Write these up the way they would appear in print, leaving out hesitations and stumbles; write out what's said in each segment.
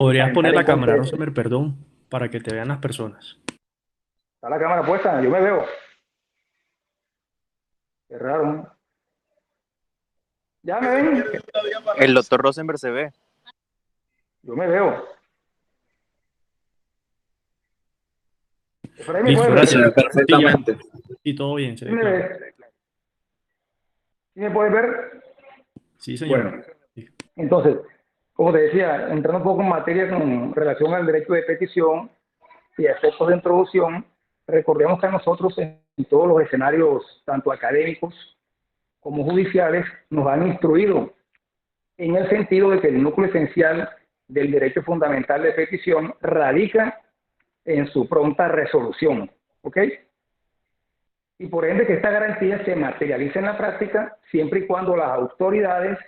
Podrías para poner entrar la en cámara, contexto. Rosemer, perdón, para que te vean las personas. Está la cámara puesta, yo me veo. Qué raro, ¿no? ¿Ya me ven? El doctor Rosenberg se ve. Yo me veo. Efraín, ¿me Listo, puedes Se ver? ve gracias. Sí, ya. perfectamente. Sí, todo bien, se ¿Sí ve me claro. ves? ¿Sí me puedes ver? Sí, señor. Bueno, Sí. entonces, como te decía, entrando un poco en materia con relación al derecho de petición y aspectos de introducción, recordemos que a nosotros en todos los escenarios, tanto académicos como judiciales, nos han instruido en el sentido de que el núcleo esencial del derecho fundamental de petición radica en su pronta resolución. ¿Ok? Y por ende que esta garantía se materialice en la práctica siempre y cuando las autoridades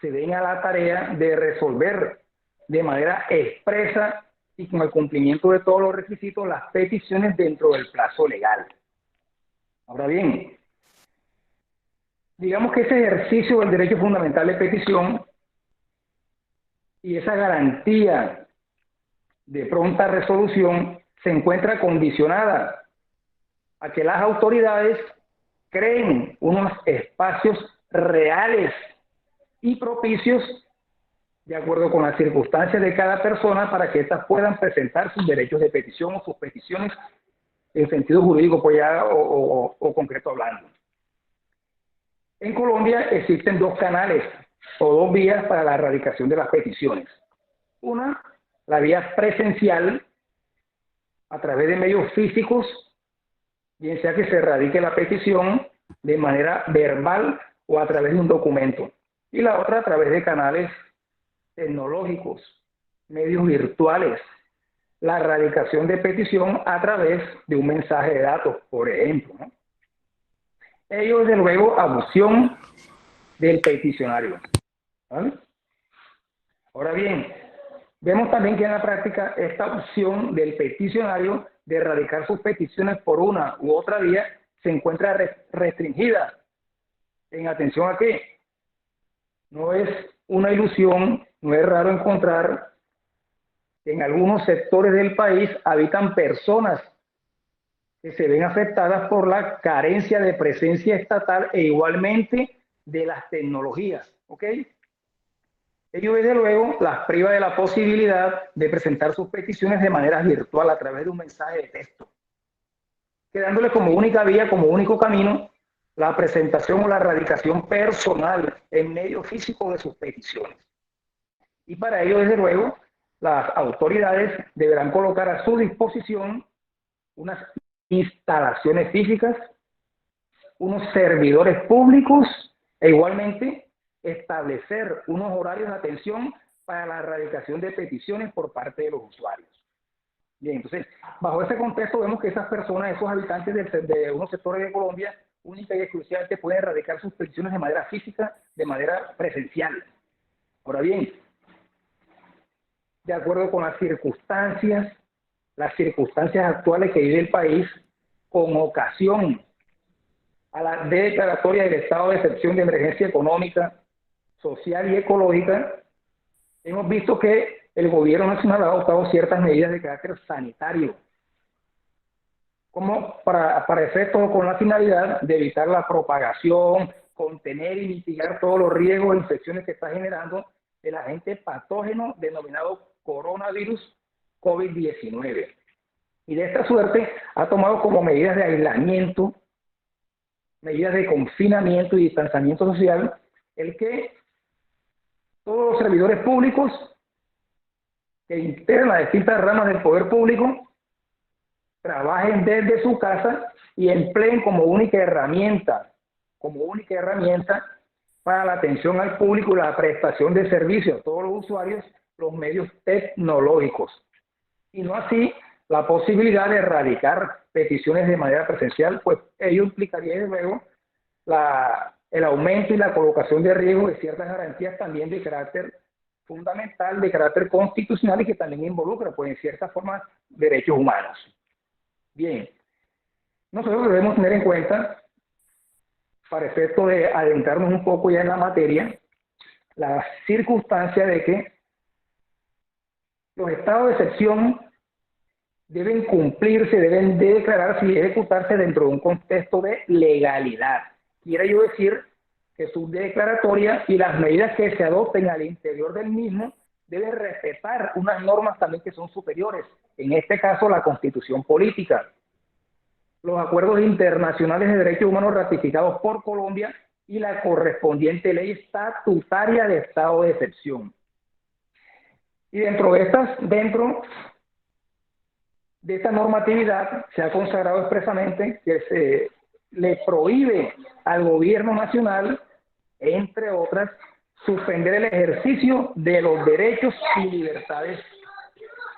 se den a la tarea de resolver de manera expresa y con el cumplimiento de todos los requisitos las peticiones dentro del plazo legal. Ahora bien, digamos que ese ejercicio del derecho fundamental de petición y esa garantía de pronta resolución se encuentra condicionada a que las autoridades creen unos espacios reales y propicios de acuerdo con las circunstancias de cada persona para que éstas puedan presentar sus derechos de petición o sus peticiones en sentido jurídico pues ya, o concreto hablando. En Colombia existen dos canales o dos vías para la erradicación de las peticiones. Una, la vía presencial a través de medios físicos, bien sea que se radique la petición de manera verbal o a través de un documento. Y la otra a través de canales tecnológicos, medios virtuales, la erradicación de petición a través de un mensaje de datos, por ejemplo, ¿no? Ello, desde luego, abusión del peticionario. ¿Vale? Ahora bien, vemos también que en la práctica esta opción del peticionario de erradicar sus peticiones por una u otra vía se encuentra restringida. En atención a que no es una ilusión, no es raro encontrar que en algunos sectores del país habitan personas que se ven afectadas por la carencia de presencia estatal e igualmente de las tecnologías. ¿Ok? Ello, desde luego, las priva de la posibilidad de presentar sus peticiones de manera virtual a través de un mensaje de texto, quedándole como única vía, como único camino, la presentación o la erradicación personal en medio físico de sus peticiones. Y para ello, desde luego, las autoridades deberán colocar a su disposición unas instalaciones físicas, unos servidores públicos e igualmente establecer unos horarios de atención para la erradicación de peticiones por parte de los usuarios. Bien, entonces, bajo ese contexto vemos que esas personas, esos habitantes de unos sectores de Colombia, única y exclusivamente pueden erradicar sus peticiones de manera física, de manera presencial. Ahora bien, de acuerdo con las circunstancias actuales que vive el país, con ocasión a la declaratoria del estado de excepción de emergencia económica, social y ecológica, hemos visto que el gobierno nacional ha adoptado ciertas medidas de carácter sanitario, como para efectos con la finalidad de evitar la propagación, contener y mitigar todos los riesgos de infecciones que está generando el agente patógeno denominado coronavirus COVID-19. Y de esta suerte ha tomado como medidas de aislamiento, medidas de confinamiento y distanciamiento social, el que todos los servidores públicos que integran las distintas ramas del poder público trabajen desde su casa y empleen como única herramienta para la atención al público y la prestación de servicios a todos los usuarios, los medios tecnológicos. Y no así la posibilidad de erradicar peticiones de manera presencial, pues ello implicaría desde luego el aumento y la colocación de riesgo de ciertas garantías también de carácter fundamental, de carácter constitucional y que también involucra, pues en cierta forma, derechos humanos. Bien, nosotros debemos tener en cuenta, para efecto de adentrarnos un poco ya en la materia, la circunstancia de que Los estados de excepción deben cumplirse, deben de declararse y ejecutarse dentro de un contexto de legalidad. Quiere yo decir que su declaratoria y las medidas que se adopten al interior del mismo deben respetar unas normas también que son superiores, en este caso la Constitución política, los acuerdos internacionales de derechos humanos ratificados por Colombia y la correspondiente ley estatutaria de estado de excepción. Y dentro de esta normatividad se ha consagrado expresamente que se le prohíbe al gobierno nacional, entre otras, suspender el ejercicio de los derechos y libertades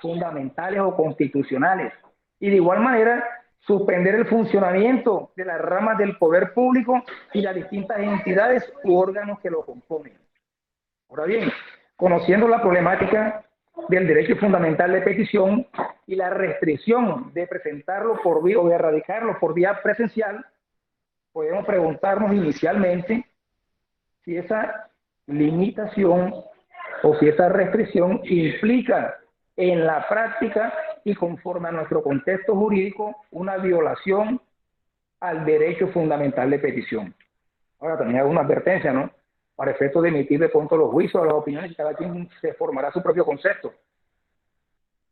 fundamentales o constitucionales. Y de igual manera, suspender el funcionamiento de las ramas del poder público y las distintas entidades u órganos que lo componen. Ahora bien, conociendo la problemática del derecho fundamental de petición y la restricción de presentarlo por vía o de erradicarlo por vía presencial, podemos preguntarnos inicialmente si esa limitación o si esa restricción implica en la práctica y conforme a nuestro contexto jurídico una violación al derecho fundamental de petición. Ahora también hago una advertencia, ¿no? Para efectos de emitir de pronto los juicios o las opiniones, y cada quien se formará su propio concepto.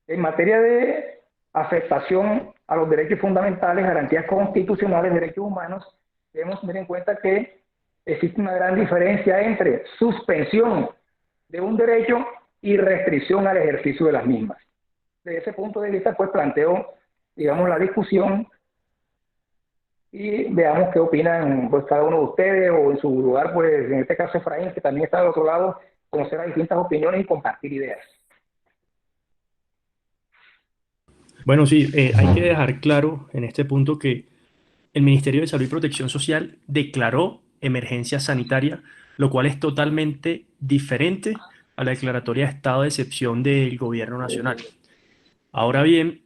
En materia de afectación a los derechos fundamentales, garantías constitucionales, derechos humanos, debemos tener en cuenta que existe una gran diferencia entre suspensión de un derecho y restricción al ejercicio de las mismas. Desde ese punto de vista, pues planteo, digamos, la discusión y veamos qué opinan pues cada uno de ustedes, o en su lugar, pues en este caso Efraín, que también está del otro lado, conocer las distintas opiniones y compartir ideas. Bueno, sí, hay que dejar claro en este punto que el Ministerio de Salud y Protección Social declaró emergencia sanitaria, lo cual es totalmente diferente a la declaratoria de estado de excepción del gobierno nacional. Ahora bien,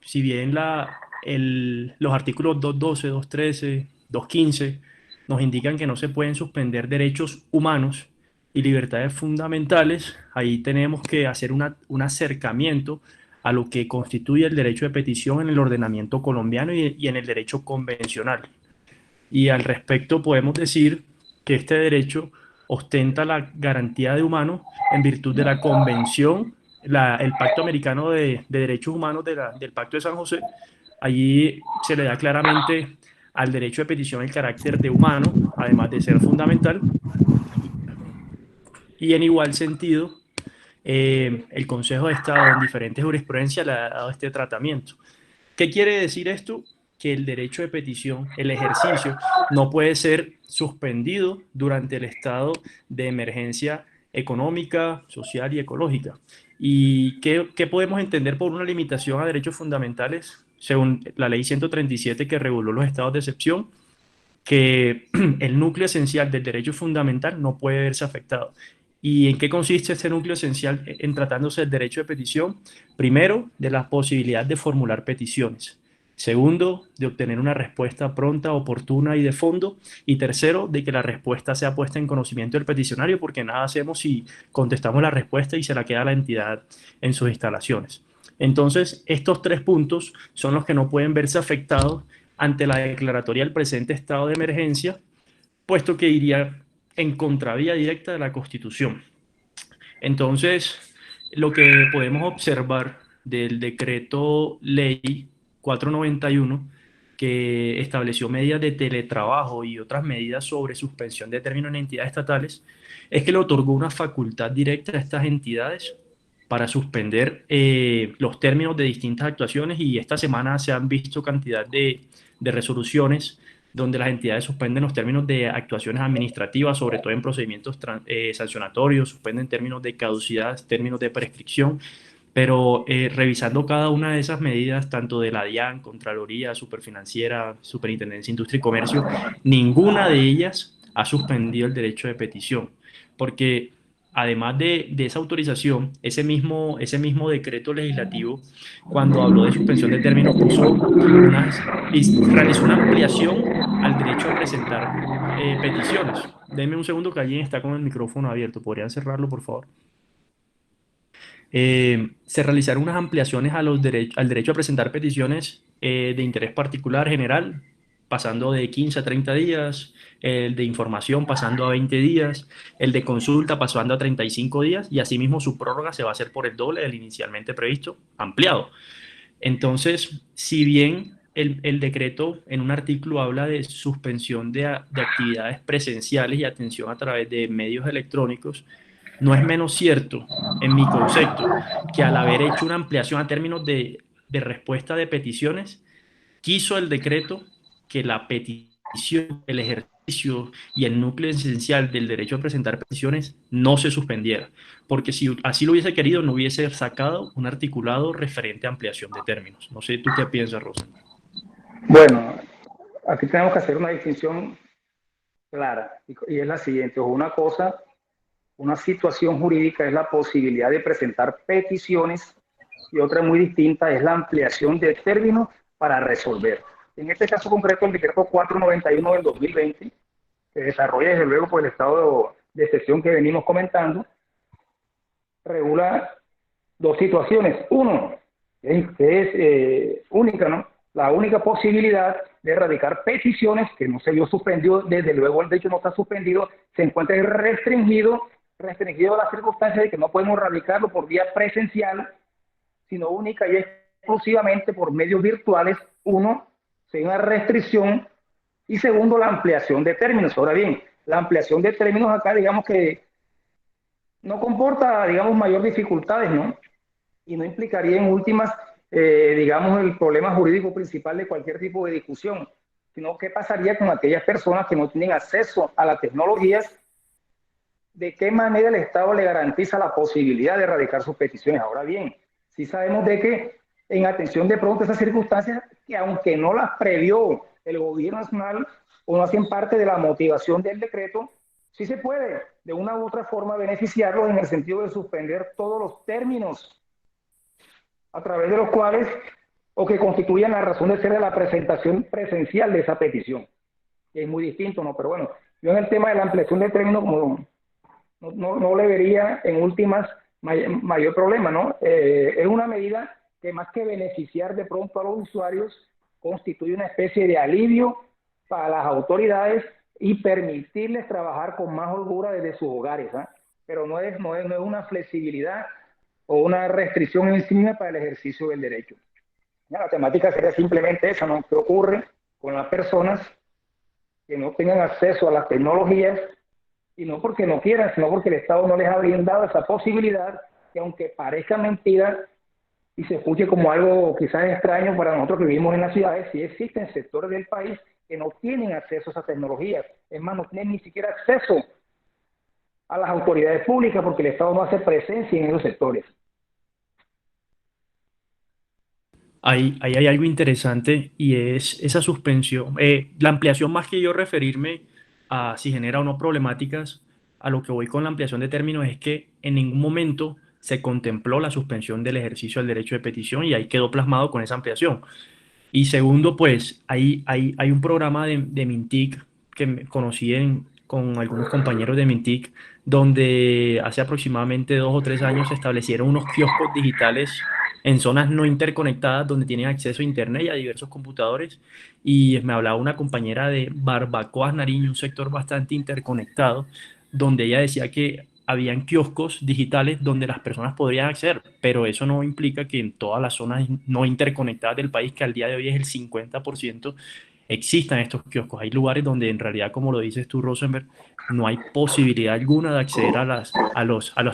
si bien los artículos 212, 213, 215 nos indican que no se pueden suspender derechos humanos y libertades fundamentales, ahí tenemos que hacer un acercamiento a lo que constituye el derecho de petición en el ordenamiento colombiano y en el derecho convencional. Y al respecto podemos decir que este derecho ostenta la garantía de humanos en virtud de la Convención, el Pacto Americano de Derechos Humanos del Pacto de San José. Allí se le da claramente al derecho de petición el carácter de humano, además de ser fundamental. Y en igual sentido, el Consejo de Estado en diferentes jurisprudencias le ha dado este tratamiento. ¿Qué quiere decir esto? Que el derecho de petición, el ejercicio, no puede ser suspendido durante el estado de emergencia económica, social y ecológica. ¿Y qué podemos entender por una limitación a derechos fundamentales? Según la ley 137 que reguló los estados de excepción, que el núcleo esencial del derecho fundamental no puede verse afectado. ¿Y en qué consiste este núcleo esencial en tratándose del derecho de petición? Primero, de la posibilidad de formular peticiones. Segundo, de obtener una respuesta pronta, oportuna y de fondo. Y tercero, de que la respuesta sea puesta en conocimiento del peticionario, porque nada hacemos si contestamos la respuesta y se la queda la entidad en sus instalaciones. Entonces, estos tres puntos son los que no pueden verse afectados ante la declaratoria del presente estado de emergencia, puesto que iría en contravía directa de la Constitución. Entonces, lo que podemos observar del decreto ley 491, que estableció medidas de teletrabajo y otras medidas sobre suspensión de términos en entidades estatales, es que le otorgó una facultad directa a estas entidades para suspender los términos de distintas actuaciones, y esta semana se han visto cantidad de resoluciones donde las entidades suspenden los términos de actuaciones administrativas, sobre todo en procedimientos sancionatorios, suspenden términos de caducidad, términos de prescripción, pero revisando cada una de esas medidas, tanto de la DIAN, Contraloría, Superfinanciera, Superintendencia de Industria y Comercio, ninguna de ellas ha suspendido el derecho de petición, porque además de esa autorización, ese mismo decreto legislativo, cuando habló de suspensión de términos, realizó una ampliación al derecho a presentar peticiones. Denme un segundo que alguien está con el micrófono abierto. ¿Podrían cerrarlo, por favor? Se realizaron unas ampliaciones a al derecho a presentar peticiones de interés particular general, pasando de 15 a 30 días, el de información pasando a 20 días, el de consulta pasando a 35 días, y asimismo su prórroga se va a hacer por el doble del inicialmente previsto, ampliado. Entonces, si bien el decreto en un artículo habla de suspensión de actividades presenciales y atención a través de medios electrónicos, no es menos cierto, en mi concepto, que al haber hecho una ampliación a términos de respuesta de peticiones, quiso el decreto que la petición, el ejercicio y el núcleo esencial del derecho a presentar peticiones no se suspendiera, porque si así lo hubiese querido, no hubiese sacado un articulado referente a ampliación de términos. No sé tú qué piensas, Rosa. Bueno, aquí tenemos que hacer una distinción clara y es la siguiente. Una cosa, una situación jurídica es la posibilidad de presentar peticiones y otra muy distinta es la ampliación de términos para resolver. En este caso concreto, el decreto 491 del 2020, que desarrolla desde luego por el estado de excepción que venimos comentando, regula dos situaciones. Uno, que es única, ¿no? La única posibilidad de erradicar peticiones, que no se vio suspendido, desde luego el derecho no está suspendido, se encuentra restringido a la circunstancia de que no podemos erradicarlo por vía presencial, sino única y exclusivamente por medios virtuales. Uno, sin una restricción, y segundo, la ampliación de términos. Ahora bien, la ampliación de términos acá, digamos que no comporta, digamos, mayor dificultades, ¿no? Y no implicaría en últimas, digamos, el problema jurídico principal de cualquier tipo de discusión, sino qué pasaría con aquellas personas que no tienen acceso a las tecnologías, de qué manera el Estado le garantiza la posibilidad de erradicar sus peticiones. Ahora bien, sí sabemos de que en atención de pronto a esas circunstancias, que aunque no las previó el gobierno nacional o no hacen parte de la motivación del decreto, sí se puede de una u otra forma beneficiarlos en el sentido de suspender todos los términos a través de los cuales o que constituyan la razón de ser de la presentación presencial de esa petición. Es muy distinto, ¿no? Pero bueno, yo en el tema de la ampliación de términos como no le vería en últimas mayor problema, ¿no? Es una medida que más que beneficiar de pronto a los usuarios, constituye una especie de alivio para las autoridades y permitirles trabajar con más holgura desde sus hogares, ¿eh? Pero no es una flexibilidad o una restricción en sí misma para el ejercicio del derecho. Ya, la temática sería simplemente esa, ¿no? ¿Qué ocurre con las personas que no tengan acceso a las tecnologías? Y no porque no quieran, sino porque el Estado no les ha brindado esa posibilidad, que aunque parezca mentira y se escuche como algo quizás extraño para nosotros que vivimos en las ciudades, sí existen sectores del país que no tienen acceso a esas tecnologías. Es más, no tienen ni siquiera acceso a las autoridades públicas porque el Estado no hace presencia en esos sectores. Ahí hay algo interesante y es esa suspensión, la ampliación más que yo referirme a si genera o no problemáticas, a lo que voy con la ampliación de términos es que en ningún momento se contempló la suspensión del ejercicio del derecho de petición y ahí quedó plasmado con esa ampliación. Y segundo, pues hay un programa de Mintic que conocí con algunos compañeros de Mintic, donde hace aproximadamente 2 o 3 años se establecieron unos kioscos digitales en zonas no interconectadas donde tienen acceso a internet y a diversos computadores. Y me hablaba una compañera de Barbacoas, Nariño, un sector bastante interconectado, donde ella decía que habían kioscos digitales donde las personas podrían acceder, pero eso no implica que en todas las zonas no interconectadas del país, que al día de hoy es el 50%, existan estos kioscos. Hay lugares donde en realidad, como lo dices tú, Rosenberg, no hay posibilidad alguna de acceder a las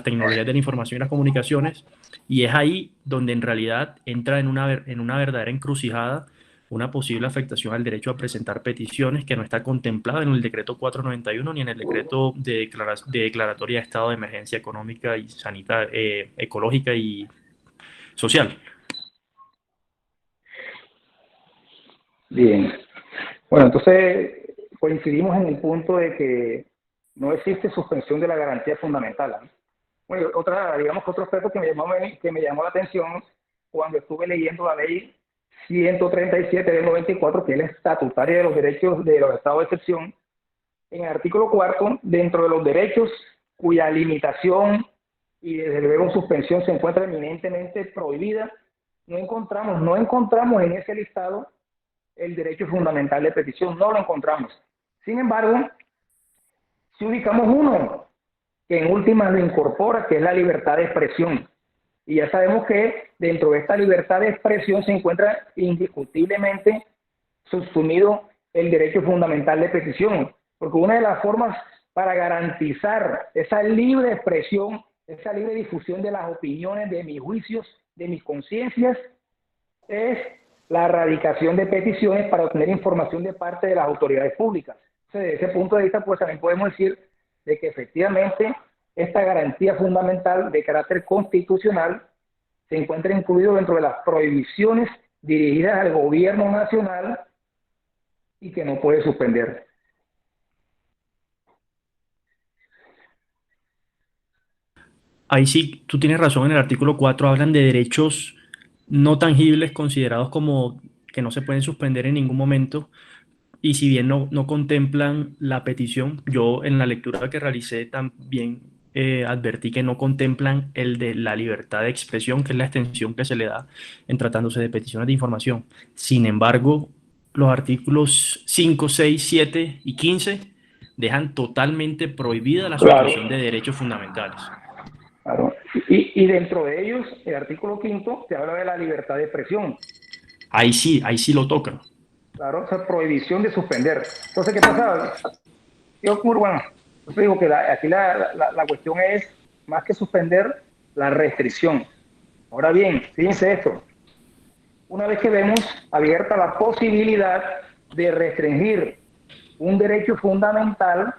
tecnologías de la información y las comunicaciones, y es ahí donde en realidad entra en una verdadera encrucijada una posible afectación al derecho a presentar peticiones que no está contemplada en el decreto 491 ni en el decreto de declaratoria de estado de emergencia económica y sanitaria, ecológica y social. Bien. Bueno, entonces coincidimos en el punto de que no existe suspensión de la garantía fundamental, ¿eh? Bueno, digamos que otro aspecto que me llamó la atención cuando estuve leyendo la ley 137 del 94, que es la estatutaria de los derechos de los estados de excepción, en el artículo 4, dentro de los derechos cuya limitación y desde luego suspensión se encuentra eminentemente prohibida, no encontramos en ese listado el derecho fundamental de petición, no lo encontramos. Sin embargo, si ubicamos uno que en última lo incorpora, que es la libertad de expresión. Y ya sabemos que dentro de esta libertad de expresión se encuentra indiscutiblemente subsumido el derecho fundamental de petición, porque una de las formas para garantizar esa libre expresión, esa libre difusión de las opiniones, de mis juicios, de mis conciencias, es la erradicación de peticiones para obtener información de parte de las autoridades públicas. Entonces, desde ese punto de vista, pues también podemos decir de que efectivamente esta garantía fundamental de carácter constitucional se encuentra incluido dentro de las prohibiciones dirigidas al gobierno nacional y que no puede suspender. Ahí sí, tú tienes razón, en el artículo 4 hablan de derechos no tangibles considerados como que no se pueden suspender en ningún momento. Y si bien no contemplan la petición, yo en la lectura que realicé también advertí que no contemplan el de la libertad de expresión, que es la extensión que se le da en tratándose de peticiones de información. Sin embargo, los artículos 5, 6, 7 y 15 dejan totalmente prohibida la Claro, suspensión de derechos fundamentales. claro. Y dentro de ellos, el artículo 5 te habla de la libertad de expresión. Ahí sí lo tocan. Claro, esa prohibición de suspender. Entonces, ¿qué pasa? ¿Qué ocurre? Bueno, yo te digo que aquí la cuestión es, más que suspender, la restricción. Ahora bien, fíjense esto. Una vez que vemos abierta la posibilidad de restringir un derecho fundamental,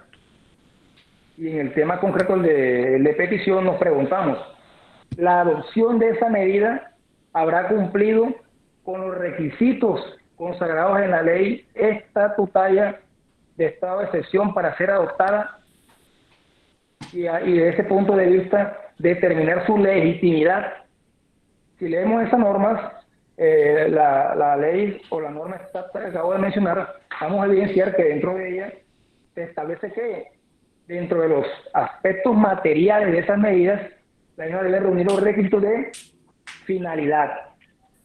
y en el tema concreto el de petición nos preguntamos, ¿la adopción de esa medida habrá cumplido con los requisitos consagrados en la ley estatutaria de estado de excepción para ser adoptada? Y desde ese punto de vista, determinar su legitimidad. Si leemos esas normas, la ley o la norma que acabo de mencionar, vamos a evidenciar que dentro de ella se establece que dentro de los aspectos materiales de esas medidas, la misma debe reunir los requisitos de finalidad,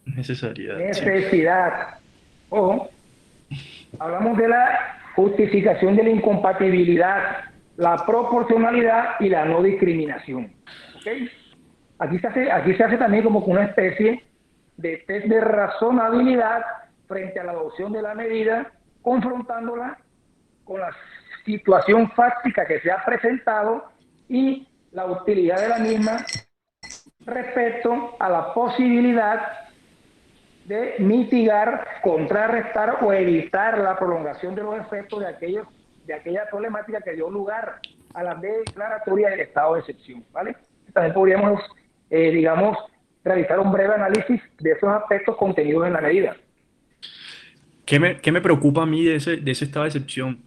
necesidad, o hablamos de la justificación de la incompatibilidad, la proporcionalidad y la no discriminación. ¿Okay? Aquí se hace también como una especie de test de razonabilidad frente a la adopción de la medida, confrontándola con la situación fáctica que se ha presentado y la utilidad de la misma respecto a la posibilidad de mitigar, contrarrestar o evitar la prolongación de los efectos de aquella problemática que dio lugar a la declaratoria del estado de excepción, ¿vale? También podríamos, digamos, realizar un breve análisis de esos aspectos contenidos en la medida. ¿Qué me preocupa a mí de ese estado de excepción?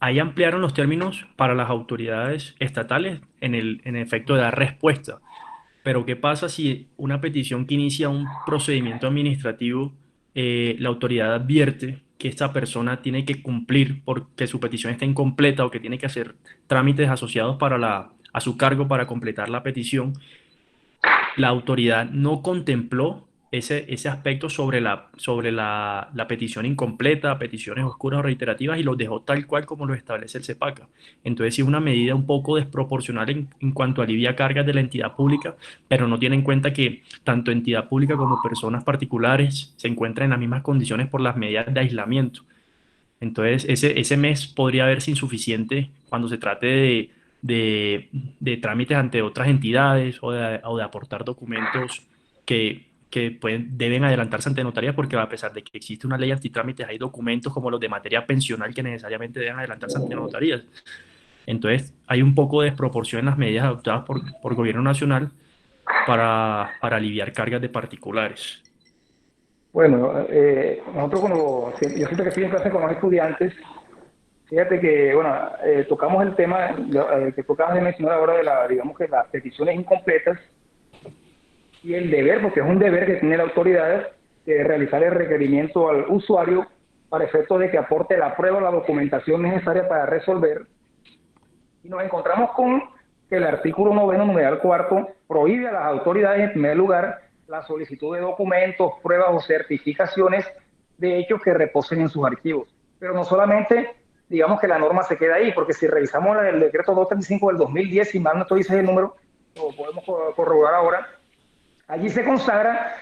Ahí ampliaron los términos para las autoridades estatales en el efecto de dar respuesta. Pero ¿qué pasa si una petición que inicia un procedimiento administrativo, la autoridad advierte que esta persona tiene que cumplir porque su petición está incompleta o que tiene que hacer trámites asociados a su cargo para completar la petición? La autoridad no contempló ese aspecto sobre la petición incompleta, peticiones oscuras o reiterativas, y los dejó tal cual como lo establece el CEPACA. Entonces, sí es una medida un poco desproporcional en cuanto alivia cargas de la entidad pública, pero no tiene en cuenta que tanto entidad pública como personas particulares se encuentran en las mismas condiciones por las medidas de aislamiento. Entonces, ese mes podría verse insuficiente cuando se trate de trámites ante otras entidades o de aportar documentos que deben adelantarse ante notaría, porque a pesar de que existe una ley antitrámites, hay documentos como los de materia pensional que necesariamente deben adelantarse ante notarías. Entonces, hay un poco de desproporción en las medidas adoptadas por gobierno nacional para aliviar cargas de particulares. Bueno, nosotros yo siempre que estoy en clase con los estudiantes, fíjate que, bueno, tocamos el tema que tú acabas de mencionar ahora digamos que las peticiones incompletas y el deber, porque es un deber que tiene la autoridad de realizar el requerimiento al usuario para efecto de que aporte la prueba o la documentación necesaria para resolver. Y nos encontramos con que el artículo 9, numeral cuarto, prohíbe a las autoridades, en primer lugar, la solicitud de documentos, pruebas o certificaciones de hechos que reposen en sus archivos. Pero no solamente, digamos que la norma se queda ahí, porque si revisamos el decreto 235 del 2010, si mal no estoy diciendo el número, lo podemos corroborar ahora, allí se consagra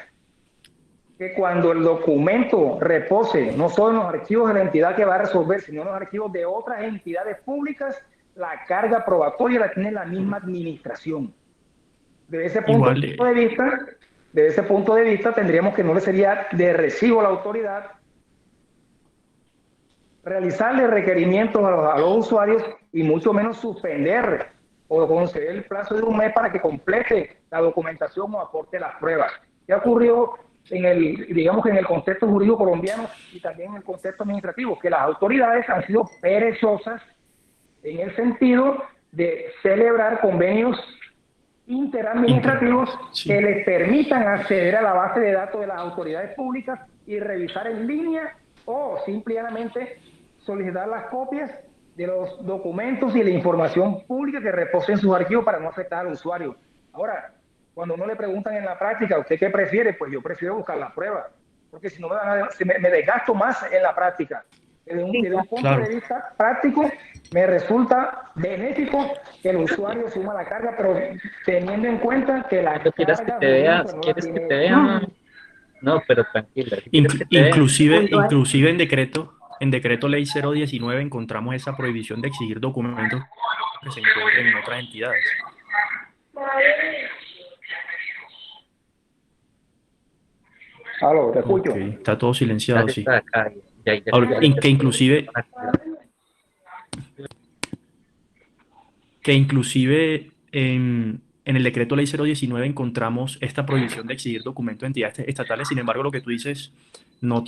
que cuando el documento repose no solo en los archivos de la entidad que va a resolver, sino en los archivos de otras entidades públicas, la carga probatoria la tiene la misma administración. Desde ese punto de vista, tendríamos que no le sería de recibo a la autoridad realizarle requerimientos a los usuarios y mucho menos suspender o conceder el plazo de un mes para que complete la documentación o aporte las pruebas. ¿Qué ocurrió en el contexto jurídico colombiano y también en el contexto administrativo? Que las autoridades han sido perezosas en el sentido de celebrar convenios interadministrativos que les permitan acceder a la base de datos de las autoridades públicas y revisar en línea o simplemente solicitar las copias de los documentos y la información pública que reposen en sus archivos para no afectar al usuario. Ahora, cuando uno le preguntan en la práctica, ¿usted qué prefiere? Pues yo prefiero buscar la prueba, porque si no me desgasto más en la práctica. Desde un punto de vista práctico, me resulta benéfico que el usuario suma la carga, pero teniendo en cuenta que la ¿No quieres que te veas? ¿Quieres que te vea? No, pero tranquila. Inclusive en decreto ley 019 encontramos esa prohibición de exigir documentos que se encuentren en otras entidades. Aló, te escucho. Okay, está todo silenciado, sí. Acá, Ahora, que inclusive en el decreto ley 019 encontramos esta prohibición de exigir documentos de entidades estatales. Sin embargo, lo que tú dices no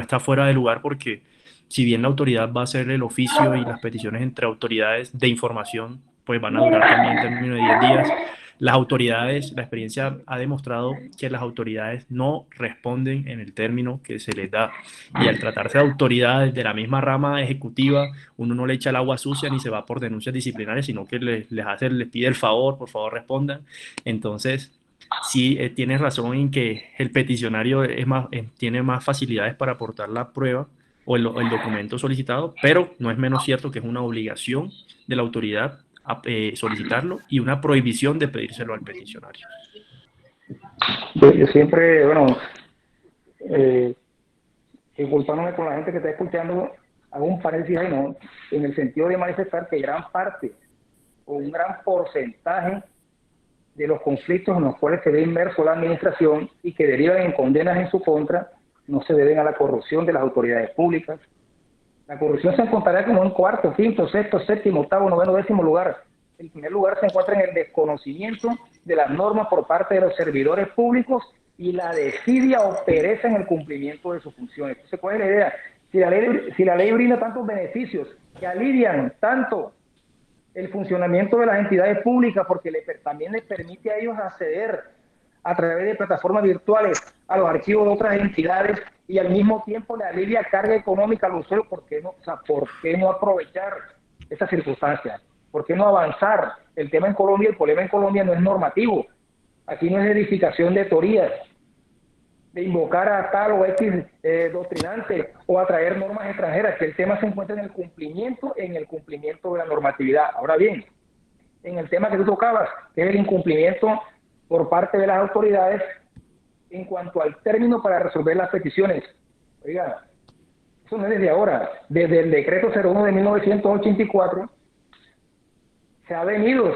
está fuera de lugar, porque si bien la autoridad va a hacer el oficio y las peticiones entre autoridades de información pues van a durar también en términos de 10 días, las autoridades, la experiencia ha demostrado que las autoridades no responden en el término que se les da. Y al tratarse de autoridades de la misma rama ejecutiva, uno no le echa el agua sucia ni se va por denuncias disciplinarias, sino que les pide el favor, por favor respondan. Entonces, sí, tienes razón en que el peticionario tiene más facilidades para aportar la prueba o el documento solicitado, pero no es menos cierto que es una obligación de la autoridad solicitarlo y una prohibición de pedírselo al peticionario. Yo siempre, disculpándome con la gente que está escuchando, hago un paréntesis ahí, ¿no? En el sentido de manifestar que gran parte o un gran porcentaje de los conflictos en los cuales se ve inmerso la administración y que derivan en condenas en su contra no se deben a la corrupción de las autoridades públicas. La corrupción se encontrará como en cuarto, quinto, sexto, séptimo, octavo, noveno, décimo lugar. En primer lugar se encuentra en el desconocimiento de las normas por parte de los servidores públicos y la desidia o pereza en el cumplimiento de sus funciones. Entonces, ¿cuál es la idea? Si la ley brinda tantos beneficios que alivian tanto el funcionamiento de las entidades públicas, porque también les permite a ellos acceder a través de plataformas virtuales a los archivos de otras entidades y al mismo tiempo le alivia carga económica al usuario, ¿por qué no aprovechar esas circunstancias? ¿Por qué no avanzar? El problema en Colombia no es normativo. Aquí no es edificación de teorías, de invocar a tal o X doctrinante o a traer normas extranjeras, que el tema se encuentra en el cumplimiento de la normatividad. Ahora bien, en el tema que tú tocabas, que es el incumplimiento por parte de las autoridades en cuanto al término para resolver las peticiones. Oiga, eso no es desde ahora. Desde el decreto 01 de 1984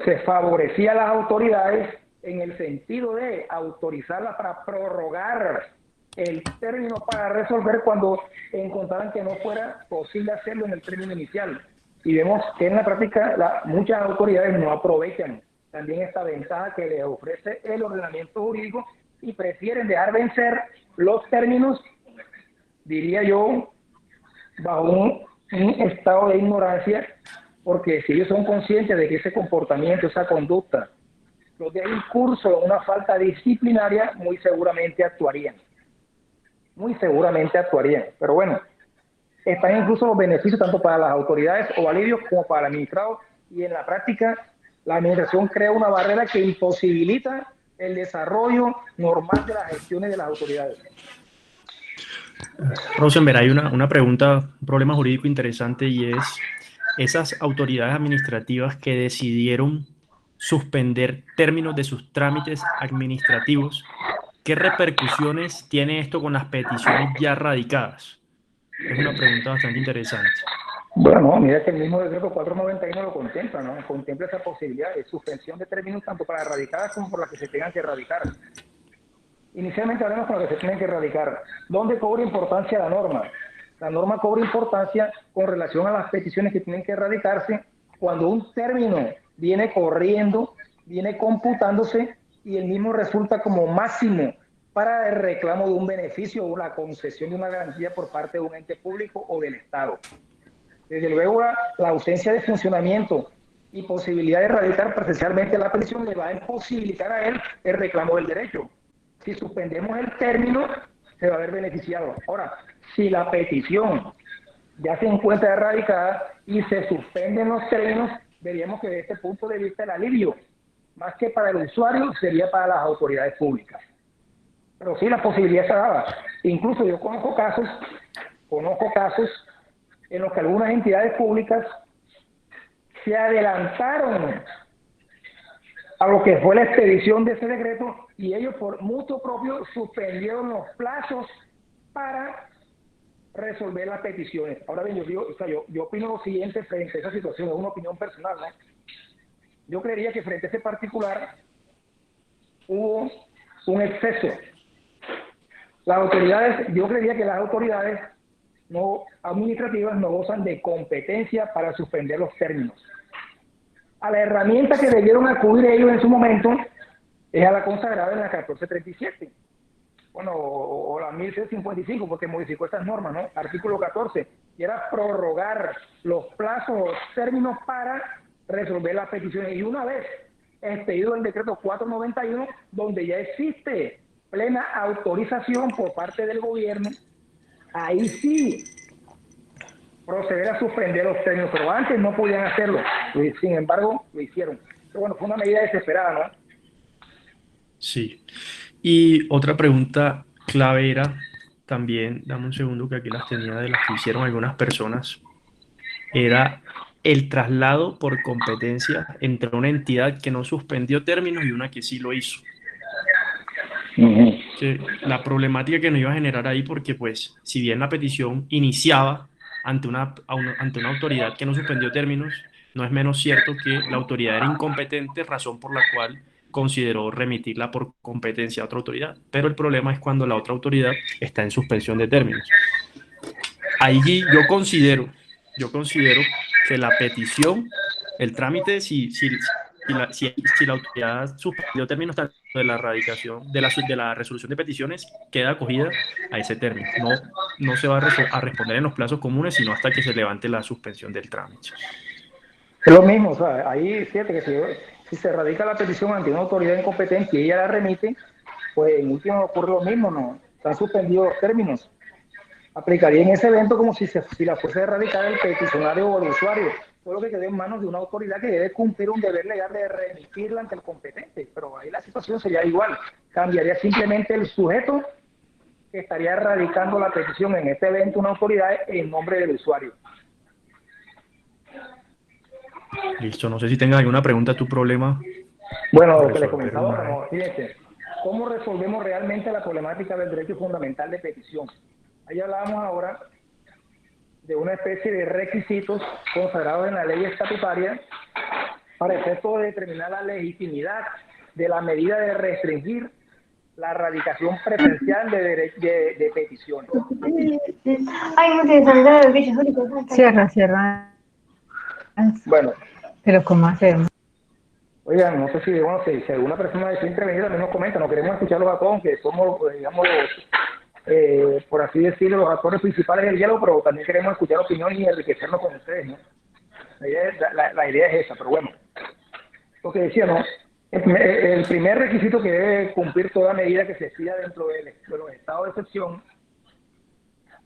se favorecía a las autoridades en el sentido de autorizarlas para prorrogar el término para resolver cuando encontraran que no fuera posible hacerlo en el término inicial. Y vemos que en la práctica muchas autoridades no aprovechan también esta ventaja que les ofrece el ordenamiento jurídico y prefieren dejar vencer los términos, diría yo, bajo un estado de ignorancia, porque si ellos son conscientes de que ese comportamiento, esa conducta, los de incurso en una falta disciplinaria, muy seguramente actuarían. Pero bueno, están incluso los beneficios tanto para las autoridades o alivios como para el administrado y en la práctica la administración crea una barrera que imposibilita el desarrollo normal de las gestiones de las autoridades. Rosenberg, hay una pregunta, un problema jurídico interesante y es esas autoridades administrativas que decidieron suspender términos de sus trámites administrativos, ¿qué repercusiones tiene esto con las peticiones ya radicadas? Es una pregunta bastante interesante. Bueno, mira que el mismo decreto 491 lo contempla, ¿no? Contempla esa posibilidad de suspensión de términos tanto para radicadas como por las que se tengan que erradicar. Inicialmente hablamos con las que se tienen que erradicar. ¿Dónde cobra importancia la norma? La norma cobra importancia con relación a las peticiones que tienen que erradicarse cuando un término viene corriendo, viene computándose y el mismo resulta como máximo para el reclamo de un beneficio o la concesión de una garantía por parte de un ente público o del Estado. Desde luego, la ausencia de funcionamiento y posibilidad de erradicar presencialmente la petición le va a imposibilitar a él el reclamo del derecho. Si suspendemos el término, se va a ver beneficiado. Ahora, si la petición ya se encuentra erradicada y se suspenden los términos, veríamos que desde este punto de vista el alivio, más que para el usuario, sería para las autoridades públicas. Pero sí, la posibilidad se daba. Incluso yo conozco casos en los que algunas entidades públicas se adelantaron a lo que fue la expedición de ese decreto y ellos por mutuo propio suspendieron los plazos para resolver las peticiones. Ahora bien, yo opino lo siguiente frente a esa situación, es una opinión personal, ¿no? Yo creería que frente a ese particular hubo un exceso. Yo creería que las autoridades no administrativas no gozan de competencia para suspender los términos. A la herramienta que debieron acudir ellos en su momento es a la consagrada en la 1437, bueno, o la 1155, porque modificó estas normas, ¿no? Artículo 14, y era prorrogar los plazos, los términos para resolver las peticiones. Y una vez expedido el decreto 491, donde ya existe plena autorización por parte del gobierno, ahí sí proceder a suspender los términos, pero antes no podían hacerlo, sin embargo lo hicieron. Pero bueno, fue una medida desesperada, ¿no? Sí. Y otra pregunta clave era también, dame un segundo que aquí las tenía de las que hicieron algunas personas, era el traslado por competencia entre una entidad que no suspendió términos y una que sí lo hizo. Que la problemática que nos iba a generar ahí, porque pues si bien la petición iniciaba ante ante una autoridad que no suspendió términos, no es menos cierto que la autoridad era incompetente, razón por la cual consideró remitirla por competencia a otra autoridad. Pero el problema es cuando la otra autoridad está en suspensión de términos. Allí yo considero que la petición, el trámite, si la autoridad suspendió términos tanto de la erradicación, de la resolución de peticiones, queda acogida a ese término. No se va a responder en los plazos comunes, sino hasta que se levante la suspensión del trámite. Es lo mismo, o sea, ahí fíjate que si se radica la petición ante una autoridad incompetente y ella la remite, pues en último ocurre lo mismo, ¿no? Están suspendidos los términos. Aplicaría en ese evento como si la fuese a erradicar el peticionario o el usuario. Todo lo que quedó en manos de una autoridad que debe cumplir un deber legal de remitirla ante el competente. Pero ahí la situación sería igual. Cambiaría simplemente el sujeto que estaría erradicando la petición en este evento una autoridad en nombre del usuario. Listo, no sé si tengas alguna pregunta, tu problema. Bueno, lo que le comentaba, no, fíjense, ¿cómo resolvemos realmente la problemática del derecho fundamental de petición? Ahí hablábamos ahora de una especie de requisitos consagrados en la ley estatutaria para efecto de determinar la legitimidad de la medida de restringir la erradicación presencial de peticiones. Cierra. Bueno. Pero ¿cómo hacemos? Oigan, no sé si alguna persona desea intervenir, también nos comenta, no queremos escucharlos a todos, que somos, digamos, por así decirlo, los actores principales del diálogo, pero también queremos escuchar opiniones y enriquecernos con ustedes, ¿no? La idea es esa, pero bueno. Lo que decía, ¿no? El primer requisito que debe cumplir toda medida que se expida dentro de los estados de excepción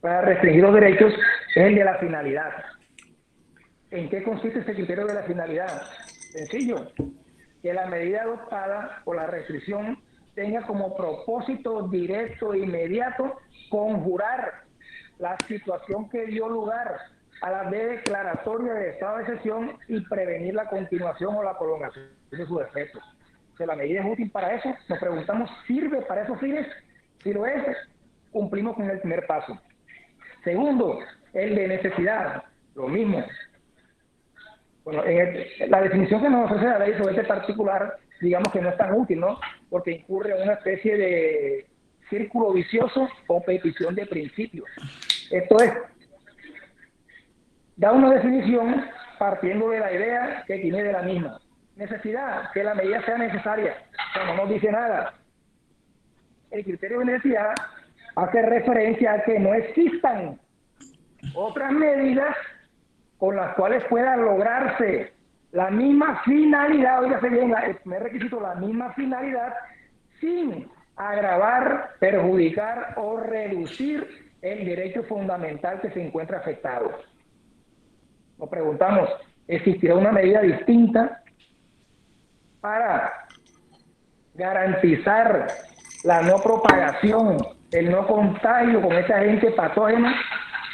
para restringir los derechos es el de la finalidad. ¿En qué consiste ese criterio de la finalidad? Sencillo, que la medida adoptada o la restricción tenga como propósito directo e inmediato conjurar la situación que dio lugar a la declaratoria de estado de excepción y prevenir la continuación o la prolongación de sus efectos. Si la medida es útil para eso, nos preguntamos, ¿sirve para esos fines? Si lo es, cumplimos con el primer paso. Segundo, el de necesidad, lo mismo. Bueno, la definición que nos ofrece la ley sobre este particular, digamos que no es tan útil, ¿no? Porque incurre en una especie de círculo vicioso o petición de principios. Esto es, da una definición partiendo de la idea que tiene de la misma. Necesidad, que la medida sea necesaria, pero no nos dice nada. El criterio de necesidad hace referencia a que no existan otras medidas con las cuales pueda lograrse la misma finalidad, oígase bien, el primer requisito, la misma finalidad, sin agravar, perjudicar o reducir el derecho fundamental que se encuentra afectado. Nos preguntamos, ¿existirá una medida distinta para garantizar la no propagación, el no contagio con ese agente patógeno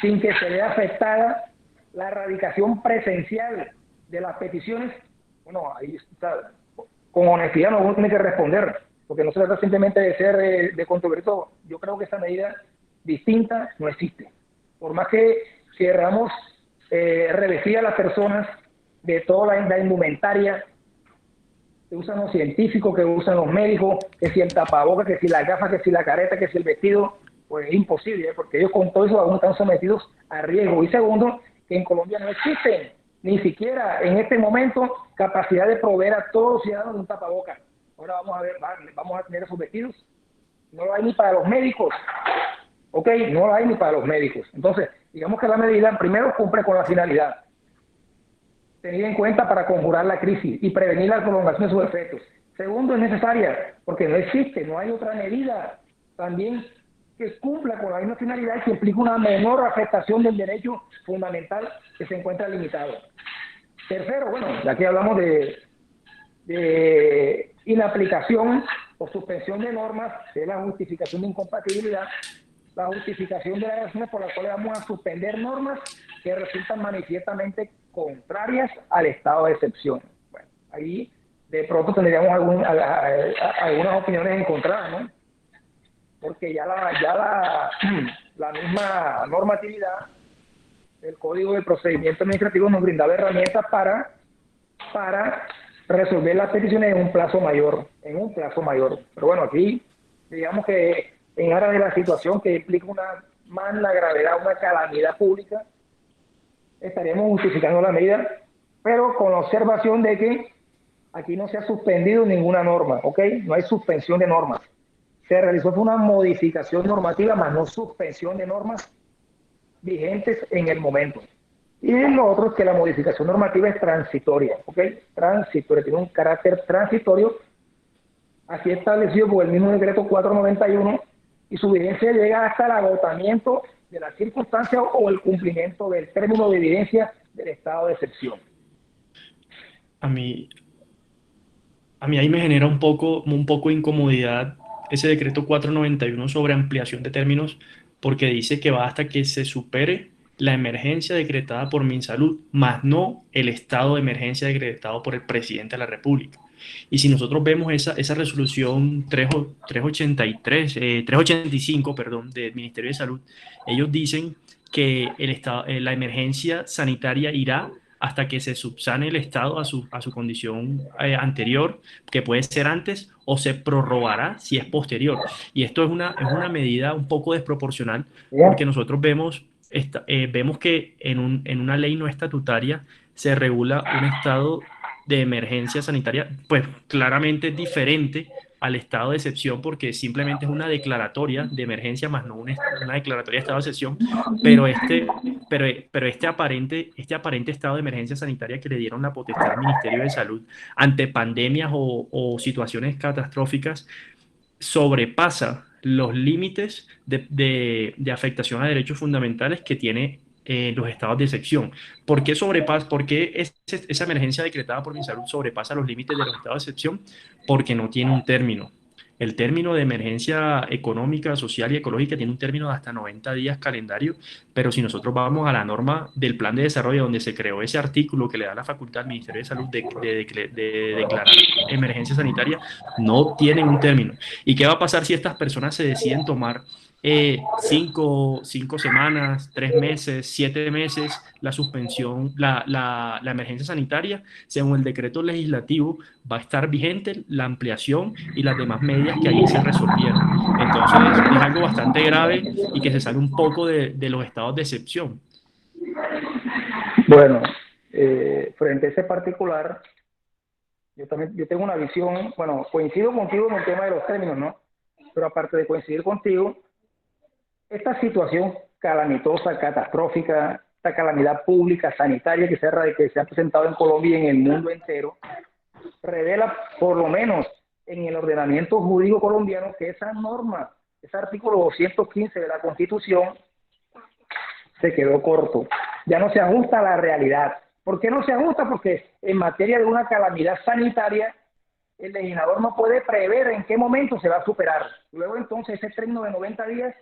sin que se vea afectada la erradicación presencial de las peticiones? Bueno, ahí está, con honestidad no uno tiene que responder, porque no se trata simplemente de ser de controvertido. Yo creo que esa medida distinta no existe. Por más que queramos revestir a las personas de toda la indumentaria que usan los científicos, que usan los médicos, que si el tapabocas, que si la gafa, que si la careta, que si el vestido, pues es imposible, porque ellos con todo eso aún están sometidos a riesgo. Y segundo, que en Colombia no existen ni siquiera en este momento capacidad de proveer a todos los ciudadanos de un tapabocas. Ahora vamos a ver, vamos a tener esos vestidos. No lo hay ni para los médicos. ¿Ok? No lo hay ni para los médicos. Entonces, digamos que la medida primero cumple con la finalidad, tenida en cuenta para conjurar la crisis y prevenir la prolongación de sus efectos. Segundo, es necesaria, porque no existe, no hay otra medida también que cumpla con la misma finalidad y que implique una menor afectación del derecho fundamental que se encuentra limitado. Tercero, bueno, ya que hablamos de inaplicación o suspensión de normas, de la justificación de incompatibilidad, la justificación de las razones por las cuales vamos a suspender normas que resultan manifiestamente contrarias al estado de excepción. Bueno, ahí de pronto tendríamos algunas opiniones encontradas, ¿no? Porque ya la misma normatividad del Código de Procedimiento Administrativo nos brindaba herramientas para resolver las peticiones en un plazo mayor, Pero bueno, aquí digamos que en aras de la situación que implica la gravedad, una calamidad pública, estaríamos justificando la medida, pero con la observación de que aquí no se ha suspendido ninguna norma, ¿ok? No hay suspensión de normas. Se realizó una modificación normativa, más no suspensión de normas vigentes en el momento. Y lo otro es que la modificación normativa es transitoria, ¿ok? Transitoria, tiene un carácter transitorio, así establecido por el mismo decreto 491, y su vigencia llega hasta el agotamiento de la circunstancia o el cumplimiento del término de vigencia del estado de excepción. A mí ahí me genera un poco de incomodidad ese decreto 491 sobre ampliación de términos, porque dice que va hasta que se supere la emergencia decretada por Minsalud, más no el estado de emergencia decretado por el presidente de la República. Y si nosotros vemos esa resolución 385, perdón, del Ministerio de Salud, ellos dicen que la emergencia sanitaria irá hasta que se subsane el estado a su condición anterior, que puede ser antes, o se prorrogará si es posterior. Y esto es una medida un poco desproporcional, porque nosotros vemos que en una ley no estatutaria se regula un estado de emergencia sanitaria, pues claramente es diferente al estado de excepción, porque simplemente es una declaratoria de emergencia, más no una declaratoria de estado de excepción, pero este aparente estado de emergencia sanitaria que le dieron la potestad al Ministerio de Salud ante pandemias o situaciones catastróficas sobrepasa los límites de afectación a derechos fundamentales que tiene los estados de excepción. ¿Por qué sobrepasa, por qué esa emergencia decretada por MinSalud sobrepasa los límites de los estados de excepción? Porque no tiene un término. El término de emergencia económica, social y ecológica tiene un término de hasta 90 días calendario, pero si nosotros vamos a la norma del plan de desarrollo donde se creó ese artículo que le da la facultad al Ministerio de Salud de declarar emergencia sanitaria, no tienen un término. ¿Y qué va a pasar si estas personas se deciden tomar 5 semanas, 3 meses, 7 meses, la suspensión, la emergencia sanitaria? Según el decreto legislativo, va a estar vigente la ampliación y las demás medidas que allí se resolvieron. Entonces, es algo bastante grave y que se sale un poco de los estados de excepción. Bueno, frente a ese particular, yo tengo una visión, bueno, coincido contigo en el tema de los términos, ¿no? Pero aparte de coincidir contigo, esta situación calamitosa, catastrófica, esta calamidad pública, sanitaria que se ha presentado en Colombia y en el mundo entero, revela, por lo menos en el ordenamiento jurídico colombiano, que esa norma, ese artículo 215 de la Constitución, se quedó corto. Ya no se ajusta a la realidad. ¿Por qué no se ajusta? Porque en materia de una calamidad sanitaria, el legislador no puede prever en qué momento se va a superar. Luego entonces ese término de 90 días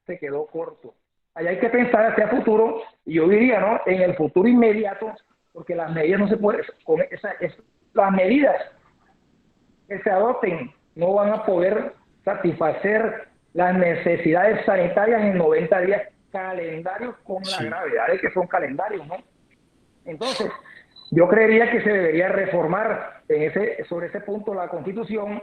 se quedó corto. Allá hay que pensar hacia el futuro, y yo diría, ¿no?, en el futuro inmediato, porque las medidas no se pueden, las medidas que se adopten no van a poder satisfacer las necesidades sanitarias en 90 días calendarios con la gravedad de que son calendarios, ¿no? Entonces, yo creería que se debería reformar sobre ese punto la Constitución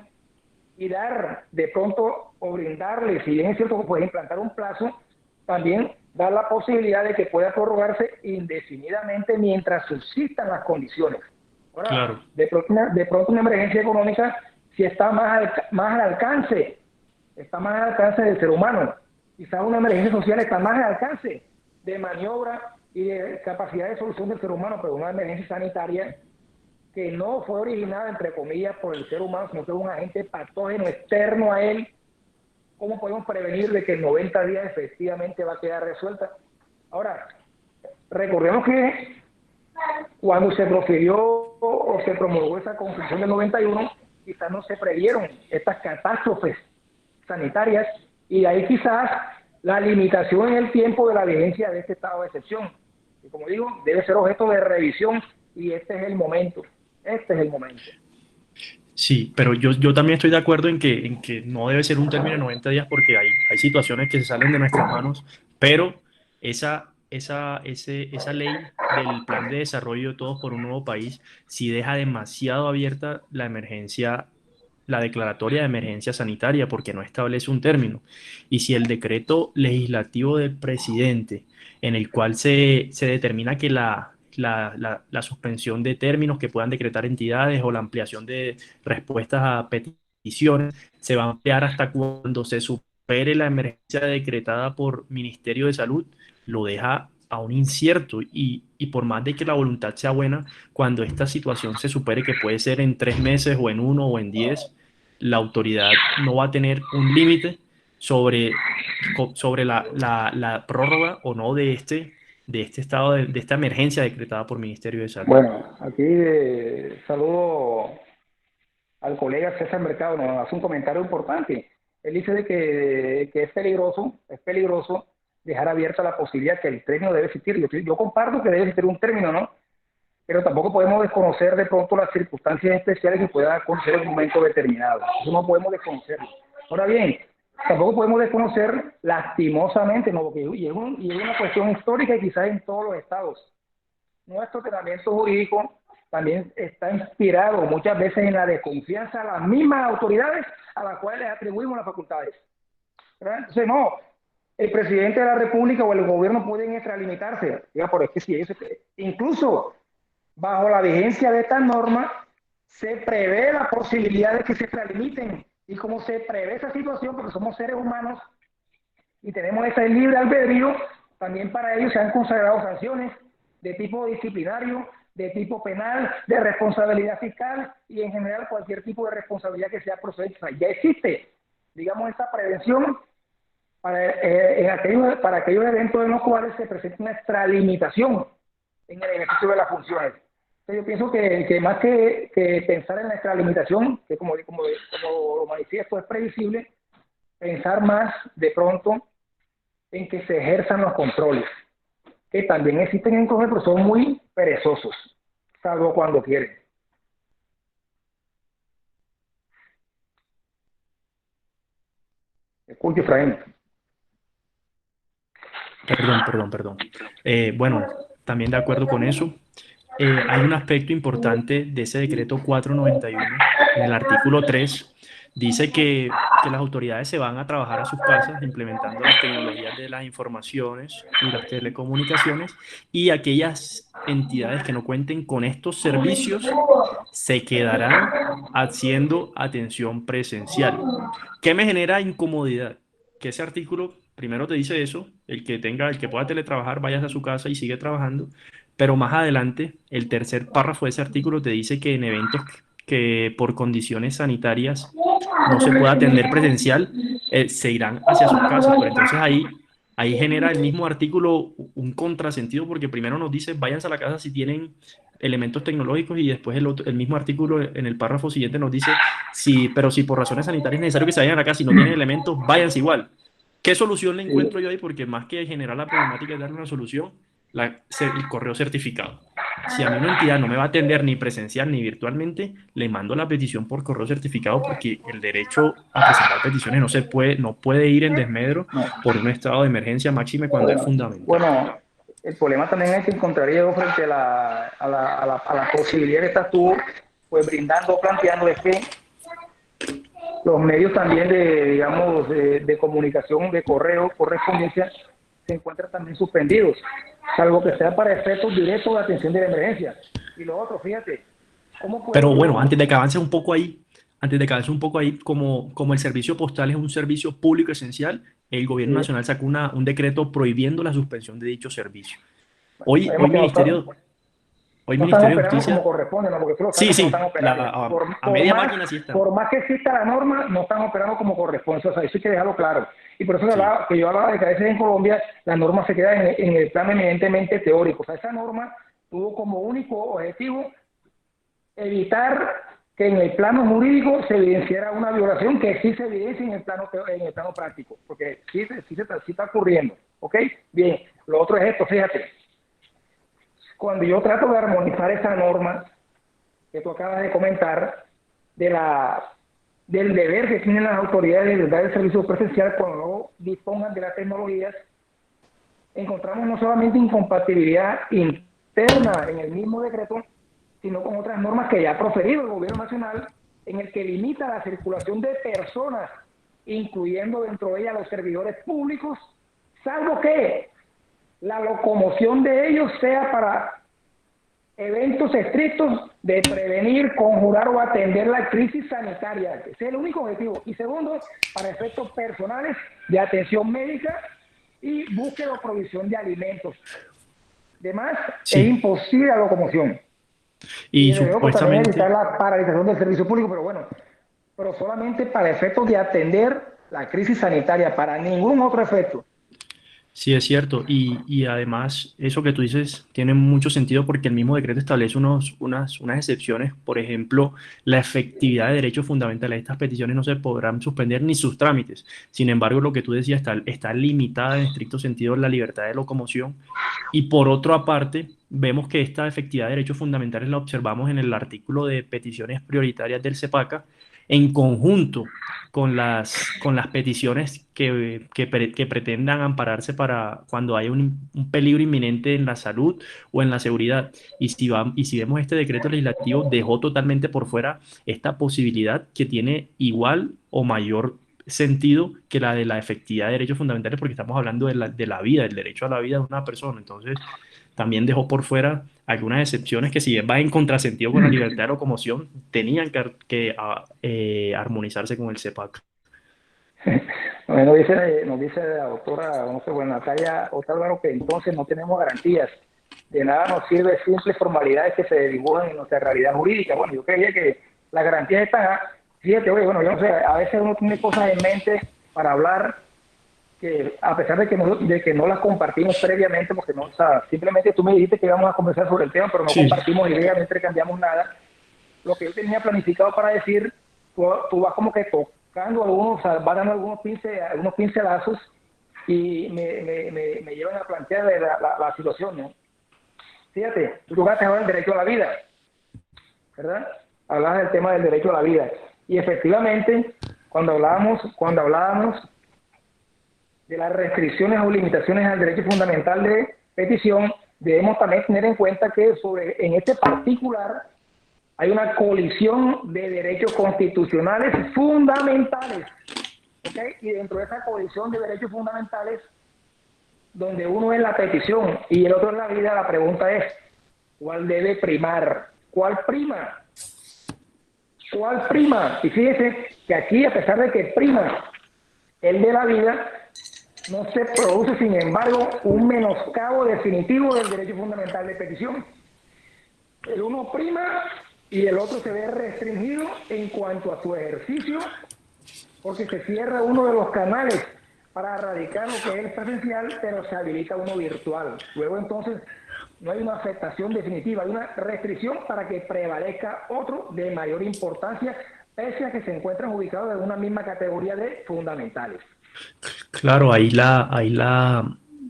y dar de pronto o brindarle, si bien es cierto que puede implantar un plazo, también dar la posibilidad de que pueda prorrogarse indefinidamente mientras subsistan las condiciones. Ahora, Claro. de pronto una emergencia económica si está más al alcance del ser humano. Quizás una emergencia social está más al alcance de maniobra y de capacidad de solución del ser humano, pero una emergencia sanitaria que no fue originada, entre comillas, por el ser humano, sino que es un agente patógeno externo a él, ¿cómo podemos prevenir de que en 90 días efectivamente va a quedar resuelta? Ahora, recordemos que cuando se profirió o se promulgó esa Constitución del 91, quizás no se previeron estas catástrofes sanitarias, y ahí quizás la limitación en el tiempo de la vigencia de este estado de excepción. Y como digo, debe ser objeto de revisión, y este es el momento. Este es el momento. Sí, pero yo también estoy de acuerdo en que no debe ser un término de 90 días porque hay situaciones que se salen de nuestras manos, pero esa ley del plan de desarrollo de Todos por un Nuevo País sí deja demasiado abierta la emergencia, la declaratoria de emergencia sanitaria porque no establece un término. Y si el decreto legislativo del presidente en el cual se determina que la suspensión de términos que puedan decretar entidades o la ampliación de respuestas a peticiones se va a ampliar hasta cuando se supere la emergencia decretada por Ministerio de Salud, lo deja aún incierto y por más de que la voluntad sea buena, cuando esta situación se supere, que puede ser en 3 meses o en 1 o en 10, la autoridad no va a tener un límite sobre la prórroga o no de este estado, de esta emergencia decretada por Ministerio de Salud. Bueno, aquí saludo al colega César Mercado, nos hace un comentario importante. Él dice de que es peligroso dejar abierta la posibilidad que el término debe existir. Yo comparto que debe existir un término, ¿no? Pero tampoco podemos desconocer de pronto las circunstancias especiales que puedan acontecer en un momento determinado. Eso no podemos desconocerlo. Ahora bien, tampoco podemos desconocer lastimosamente, ¿no? Porque y es una cuestión histórica y quizás en todos los estados. Nuestro ordenamiento jurídico también está inspirado muchas veces en la desconfianza a las mismas autoridades a las cuales les atribuimos las facultades, ¿verdad? Entonces, no, el presidente de la República o el gobierno pueden extralimitarse. Diga, pero es que si ellos, incluso bajo la vigencia de esta norma, se prevé la posibilidad de que se extralimiten. Y como se prevé esa situación, porque somos seres humanos y tenemos ese libre albedrío, también para ellos se han consagrado sanciones de tipo disciplinario, de tipo penal, de responsabilidad fiscal y en general cualquier tipo de responsabilidad que sea procedente. O sea, ya existe, digamos, esta prevención para aquellos eventos en los cuales se presenta una extralimitación en el ejercicio de las funciones. Entonces yo pienso que más que pensar en la extralimitación, que como lo manifiesto es previsible, pensar más de pronto en que se ejerzan los controles, que también existen en control, pero son muy perezosos, salvo cuando quieren. Escuche, Efraín. Perdón. Bueno, también de acuerdo con eso. Hay un aspecto importante de ese decreto 491. En el artículo 3 dice que las autoridades se van a trabajar a sus casas implementando las tecnologías de las informaciones y las telecomunicaciones, y aquellas entidades que no cuenten con estos servicios se quedarán haciendo atención presencial. ¿Qué me genera incomodidad? Que ese artículo primero te dice eso, el que pueda teletrabajar, vayas a su casa y sigue trabajando, pero más adelante, el tercer párrafo de ese artículo te dice que en eventos que por condiciones sanitarias no se pueda atender presencial, se irán hacia sus casas. Pero entonces ahí genera el mismo artículo un contrasentido, porque primero nos dice váyanse a la casa si tienen elementos tecnológicos, y después el mismo artículo en el párrafo siguiente nos dice, sí, pero si por razones sanitarias es necesario que se vayan a la casa y no tienen elementos, váyanse igual. ¿Qué solución le encuentro yo ahí? Porque más que generar la problemática y darle una solución, el correo certificado. Si a mí una entidad no me va a atender ni presencial ni virtualmente, le mando la petición por correo certificado, porque el derecho a presentar peticiones no puede ir en desmedro por un estado de emergencia máxime cuando es fundamental. Bueno, el problema también es que encontraría yo frente a la posibilidad que estás tú pues brindando, planteando, es que los medios también digamos, de comunicación, de correo, correspondencia, se encuentran también suspendidos, salvo que sea para efectos directos de atención de la emergencia. Y lo otro, fíjate, ¿cómo puede Pero yo? bueno, antes de que avance un poco ahí, como el servicio postal es un servicio público esencial, el gobierno Sí, nacional sacó un decreto prohibiendo la suspensión de dicho servicio. Hoy, sabemos hoy que Ministerio, hoy no están Ministerio de operando como Justicia, corresponde, ¿no? Porque tú lo sí, sabes que no están sí, operando. a media máquina sí están. Por más que exista la norma, no están operando como corresponde. O sea, eso hay que dejarlo claro. Y por eso Sí. yo hablaba de que a veces en Colombia la norma se queda en el plano eminentemente teórico. O sea, esa norma tuvo como único objetivo evitar que en el plano jurídico se evidenciara una violación que sí se evidencia en el plano práctico, porque sí está ocurriendo. ¿Ok? Bien, lo otro es esto, fíjate. Cuando yo trato de armonizar esa norma que tú acabas de comentar, del deber que tienen las autoridades de dar el servicio presencial cuando no dispongan de las tecnologías, encontramos no solamente incompatibilidad interna en el mismo decreto, sino con otras normas que ya ha proferido el gobierno nacional, en el que limita la circulación de personas, incluyendo dentro de ellas los servidores públicos, salvo que la locomoción de ellos sea para eventos estrictos de prevenir, conjurar o atender la crisis sanitaria. Ese es el único objetivo. Y segundo, para efectos personales de atención médica y búsqueda o provisión de alimentos. Además, es Sí, imposible la locomoción. Y y desde luego pues, también evitar supuestamente, la paralización del servicio público, pero bueno, pero solamente para efectos de atender la crisis sanitaria, para ningún otro efecto. sí es cierto, y además eso que tú dices tiene mucho sentido, porque el mismo decreto establece unas excepciones. Por ejemplo, la efectividad de derechos fundamentales. Estas peticiones no se podrán suspender ni sus trámites. Sin embargo, lo que tú decías está limitada en estricto sentido la libertad de locomoción. Y por otra parte, vemos que esta efectividad de derechos fundamentales la observamos en el artículo de peticiones prioritarias del CEPACA, en conjunto con las peticiones que pretendan ampararse para cuando haya un peligro inminente en la salud o en la seguridad. Y si vemos este decreto legislativo, dejó totalmente por fuera esta posibilidad, que tiene igual o mayor sentido que la de la efectividad de derechos fundamentales, porque estamos hablando de la vida, el derecho a la vida de una persona. Entonces, también dejó por fuera algunas excepciones que, si bien va en contrasentido con la libertad de locomoción, tenían que armonizarse con el CEPAC. Nos dice la doctora, no sé, bueno, Natalia Otálvaro, que entonces no tenemos garantías. De nada nos sirve simples formalidades que se dibujan en nuestra realidad jurídica. Bueno, yo creía que las garantías están, fíjate, oye, bueno, yo no sé, a veces uno tiene cosas en mente para hablar que a pesar de que no las compartimos previamente, porque no, o sea, simplemente tú me dijiste que íbamos a conversar sobre el tema, pero no Sí. compartimos ideas, no intercambiamos nada. Lo que yo tenía planificado para decir, tú vas como que tocando algunos, o sea, vas dando algunos pincelazos y me llevan a plantear la situación, ¿no? Fíjate, tú tocaste ahora el derecho a la vida, ¿verdad? Hablabas del tema del derecho a la vida. Y efectivamente, cuando hablábamos de las restricciones o limitaciones al derecho fundamental de petición, debemos también tener en cuenta que en este particular hay una colisión de derechos constitucionales fundamentales, ¿ok? Y dentro de esa colisión de derechos fundamentales, donde uno es la petición y el otro es la vida, la pregunta es, ¿cuál debe primar? ¿Cuál prima? ¿Cuál prima? Y fíjese que aquí, a pesar de que prima el de la vida, no se produce, sin embargo, un menoscabo definitivo del derecho fundamental de petición. El uno prima y el otro se ve restringido en cuanto a su ejercicio, porque se cierra uno de los canales para erradicar lo que es presencial, pero se habilita uno virtual. Luego, entonces, no hay una afectación definitiva, hay una restricción para que prevalezca otro de mayor importancia, pese a que se encuentran ubicados en una misma categoría de fundamentales. Claro,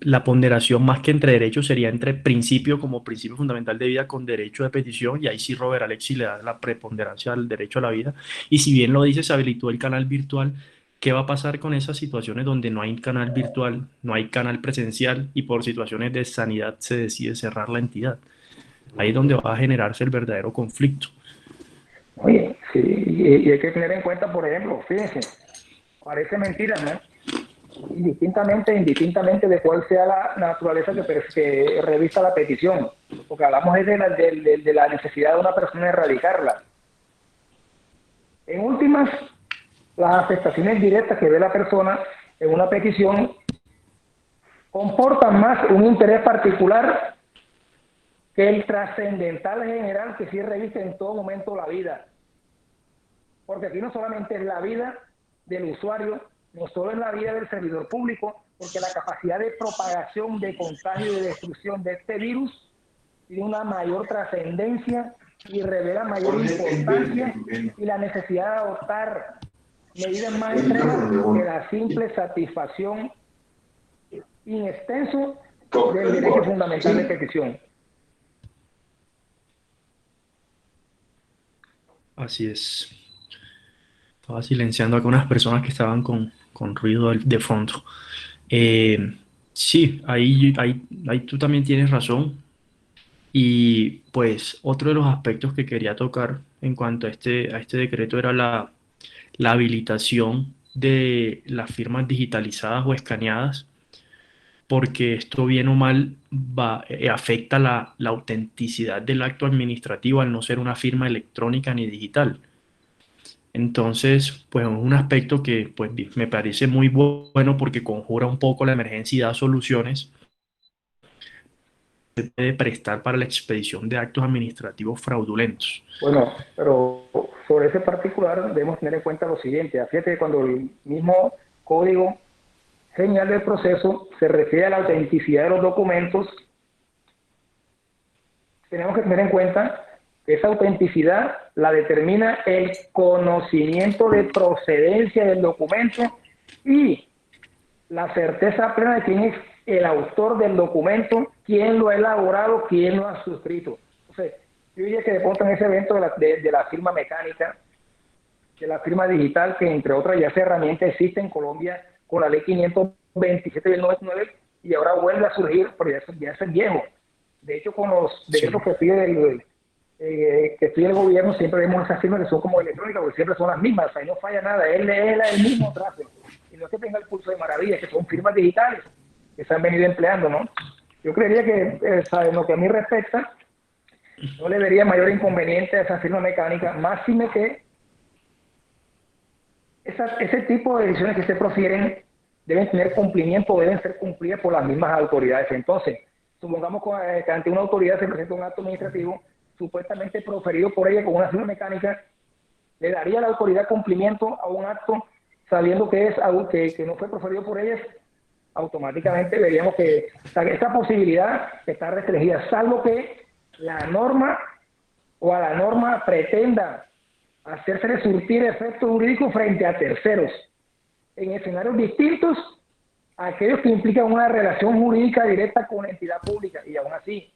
la ponderación más que entre derechos sería entre principio como principio fundamental de vida con derecho de petición, y ahí sí Robert Alexis le da la preponderancia al derecho a la vida. Y si bien lo dice, se habilitó el canal virtual, ¿qué va a pasar con esas situaciones donde no hay canal virtual, no hay canal presencial y por situaciones de sanidad se decide cerrar la entidad? Ahí es donde va a generarse el verdadero conflicto. Oye, sí, y hay que tener en cuenta, por ejemplo, fíjense, parece mentira, ¿no? Indistintamente de cuál sea la naturaleza que revista la petición, porque hablamos de la necesidad de una persona de erradicarla. En últimas, las afectaciones directas que ve la persona en una petición comportan más un interés particular que el trascendental general que sí reviste en todo momento la vida. Porque aquí no solamente es la vida del usuario, no solo es la vida del servidor público, porque la capacidad de propagación, de contagio y de destrucción de este virus tiene una mayor trascendencia y revela mayor importancia y la necesidad de adoptar medidas más extremas que la simple satisfacción in extenso del derecho fundamental de petición. Así es. Estaba silenciando a unas personas que estaban con ruido de fondo. Eh, sí, ahí tú también tienes razón. Y pues otro de los aspectos que quería tocar en cuanto a este decreto era la habilitación de las firmas digitalizadas o escaneadas, porque esto bien o mal afecta la autenticidad del acto administrativo al no ser una firma electrónica ni digital. Entonces, pues es un aspecto que pues, me parece muy bueno porque conjura un poco la emergencia y da soluciones. Se puede prestar para la expedición de actos administrativos fraudulentos. Bueno, pero sobre ese particular debemos tener en cuenta lo siguiente. Fíjate que cuando el mismo código señal del proceso se refiere a la autenticidad de los documentos, tenemos que tener en cuenta que esa autenticidad la determina el conocimiento de procedencia del documento y la certeza plena de quién es el autor del documento, quién lo ha elaborado, quién lo ha suscrito. Entonces, yo diría que de pronto en ese evento de la firma mecánica, de la firma digital, que entre otras ya esa herramienta existe en Colombia con la ley 527 del 99 y ahora vuelve a surgir, pero ya es viejo. De hecho, con los decretos que pide el gobierno, siempre vemos esas firmas que son como electrónicas, porque siempre son las mismas, ahí no falla nada, él es el mismo trazo. Y no es que tenga el pulso de maravilla, que son firmas digitales que se han venido empleando, ¿no? Yo creería que, en lo que a mí respecta, no le vería mayor inconveniente a esa firma mecánica, máxime que ese tipo de decisiones que se profieren deben tener cumplimiento, deben ser cumplidas por las mismas autoridades. Entonces, supongamos que ante una autoridad se presenta un acto administrativo supuestamente proferido por ella con una firma mecánica, le daría a la autoridad cumplimiento a un acto sabiendo que es algo que no fue proferido por ellas. automáticamente veríamos que esta posibilidad está restringida, salvo que la norma o a la norma pretenda hacerse surtir efecto jurídico frente a terceros en escenarios distintos a aquellos que implican una relación jurídica directa con la entidad pública. Y aún así,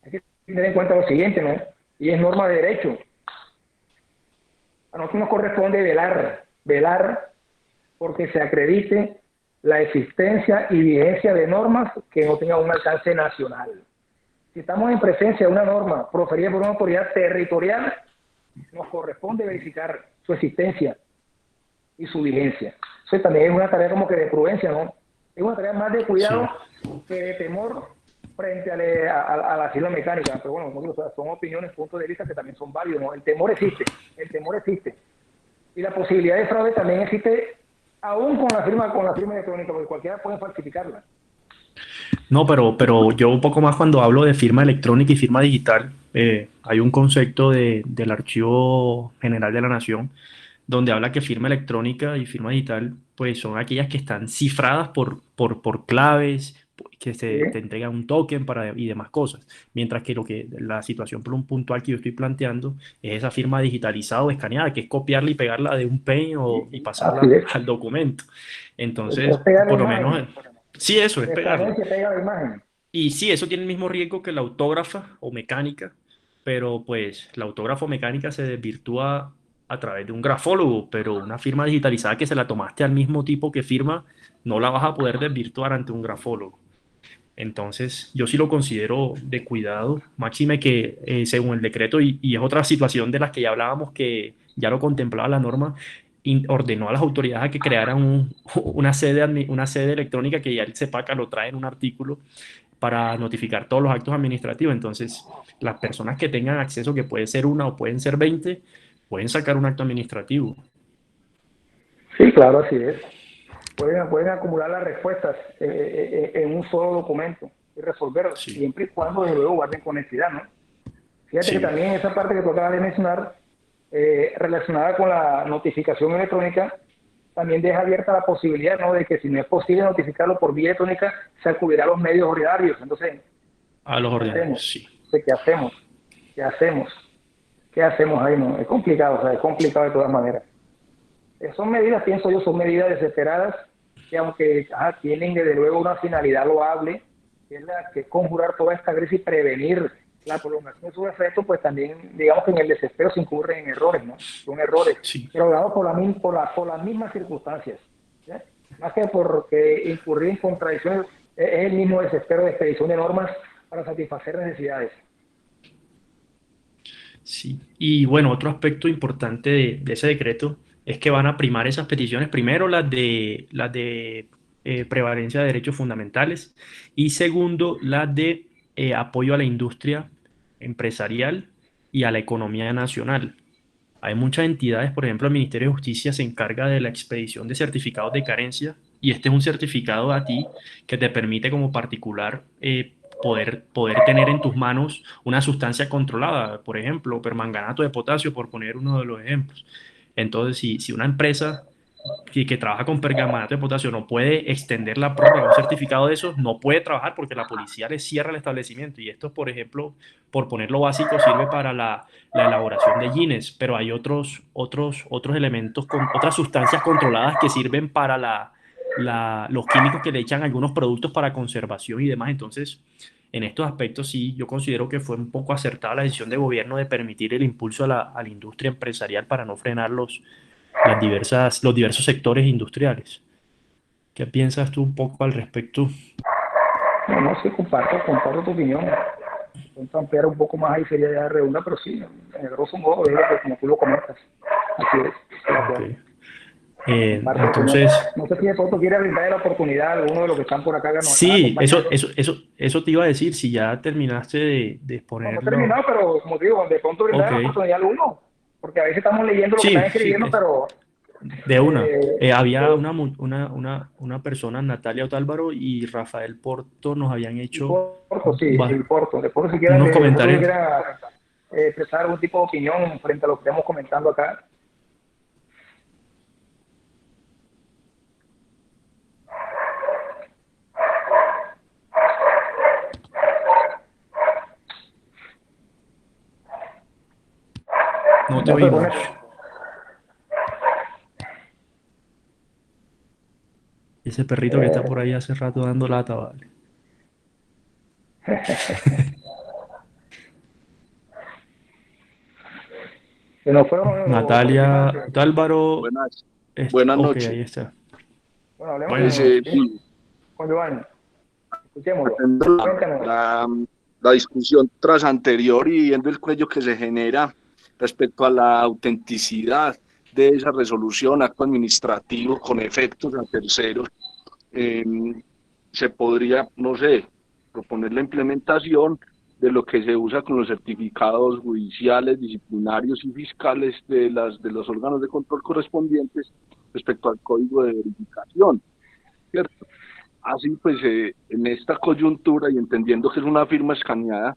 hay que tener en cuenta lo siguiente, ¿no? Y es norma de derecho. A nosotros nos corresponde velar porque se acredite la existencia y vigencia de normas que no tengan un alcance nacional. Si estamos en presencia de una norma proferida por una autoridad territorial, nos corresponde verificar su existencia y su vigencia. Eso también es una tarea como que de prudencia, ¿no? Es una tarea más de cuidado que de temor frente a la firma mecánica. Pero bueno, o sea, son opiniones, puntos de vista que también son válidos, ¿no? El temor existe. Y la posibilidad de fraude también existe aún con la firma electrónica, porque cualquiera puede falsificarla. No, pero yo un poco más cuando hablo de firma electrónica y firma digital, hay un concepto del Archivo General de la Nación donde habla que firma electrónica y firma digital pues son aquellas que están cifradas por claves, que ¿Sí? te entregan un token y demás cosas, mientras que la situación puntual que yo estoy planteando es esa firma digitalizada o escaneada, que es copiarla y pegarla de un pen y Así pasarla es. al documento. Es Entonces, pegar la por lo imagen. menos, sí, eso es Se pegarla. escanea y se pega la imagen. Y sí, eso tiene el mismo riesgo que la autógrafa o mecánica, pero pues la autógrafa o mecánica se desvirtúa a través de un grafólogo, pero una firma digitalizada que se la tomaste al mismo tipo que firma, no la vas a poder desvirtuar ante un grafólogo. Entonces, yo sí lo considero de cuidado, máxime que según el decreto, y es otra situación de las que ya hablábamos, que ya lo contemplaba la norma, ordenó a las autoridades a que crearan una sede electrónica que ya el CEPACA lo trae en un artículo para notificar todos los actos administrativos. Entonces, las personas que tengan acceso, que puede ser una o pueden ser 20, pueden sacar un acto administrativo. Sí, claro, así es. Pueden acumular las respuestas en un solo documento y resolverlas, Sí, siempre y cuando, desde luego, guarden conectividad, ¿no? Fíjate que sí. también esa parte que tú acabas de mencionar, relacionada con la notificación electrónica, también deja abierta la posibilidad, ¿no?, de que si no es posible notificarlo por vía electrónica, se acudirá a los medios ordinarios. Entonces, A los ¿qué hacemos? ordinarios, sí. ¿Qué hacemos? ¿Qué hacemos? ¿Qué hacemos ahí? No? Es complicado, o sea, es complicado de todas maneras. Son medidas, pienso yo, son medidas desesperadas que aunque tienen desde luego una finalidad loable, que es la que conjurar toda esta crisis y prevenir la prolongación de sus efectos, pues también digamos que en el desespero se incurren en errores, ¿no? Son errores, Sí. pero dados por las mismas circunstancias, ¿sí? Más que porque incurrir en contradicciones, es el mismo desespero de expedición de normas para satisfacer necesidades. Sí, y bueno, otro aspecto importante de ese decreto es que van a primar esas peticiones, primero las de prevalencia de derechos fundamentales y segundo las de apoyo a la industria empresarial y a la economía nacional. Hay muchas entidades, por ejemplo, el Ministerio de Justicia se encarga de la expedición de certificados de carencia y este es un certificado a ti que te permite como particular poder tener en tus manos una sustancia controlada, por ejemplo, permanganato de potasio, por poner uno de los ejemplos. Entonces, si una empresa que trabaja con permanganato de potasio no puede extender la prórroga, un certificado de esos, no puede trabajar porque la policía le cierra el establecimiento. Y esto, por ejemplo, por poner lo básico, sirve para la elaboración de gines, pero hay otros elementos, otras sustancias controladas que sirven para los químicos que le echan a algunos productos para conservación y demás. Entonces, en estos aspectos sí, yo considero que fue un poco acertada la decisión de gobierno de permitir el impulso a la industria empresarial para no frenar los diversos sectores industriales. ¿Qué piensas tú un poco al respecto? No, no, sí, comparto tu opinión. Intento ampliar un poco más ahí sería ya redunda, pero sí, en el grosso modo es lo que como tú lo comentas. Así es, estoy de Ok. acuerdo. Comparto tu opinión. Entonces, No sé si de pronto quiere brindarle la oportunidad a alguno de los que están por acá que nos están sí, acompañando. eso te iba a decir, si ya terminaste de No, no he exponerlo. terminado, pero como digo, de pronto Ok, brindarle la oportunidad a alguno, porque a veces estamos leyendo lo que están sí, sí, escribiendo, pero de una. eh, Había una persona, Natalia Otálvaro y Rafael Porto, nos habían hecho importo, sí, importo. Después si quieren, unos de pronto si comentarios. quieren expresar algún tipo de opinión frente a lo que estamos comentando acá. te No se oímos. conecta. Ese perrito que está por ahí hace rato dando lata, vale. Se nos fueron los Natalia participantes. Álvaro. Buenas, buenas Ok, noches. ahí está. Bueno, hablemos Buenas Pues, noches. con Giovanni. Escuchémoslo. atendo Cuéntanos. la discusión tras anterior y viendo el cuello que se genera respecto a la autenticidad de esa resolución, acto administrativo con efectos a terceros, eh, se podría, no sé, proponer la implementación de lo que se usa con los certificados judiciales, disciplinarios y fiscales de los órganos de control correspondientes respecto al código de verificación, ¿cierto? Así pues, en esta coyuntura y entendiendo que es una firma escaneada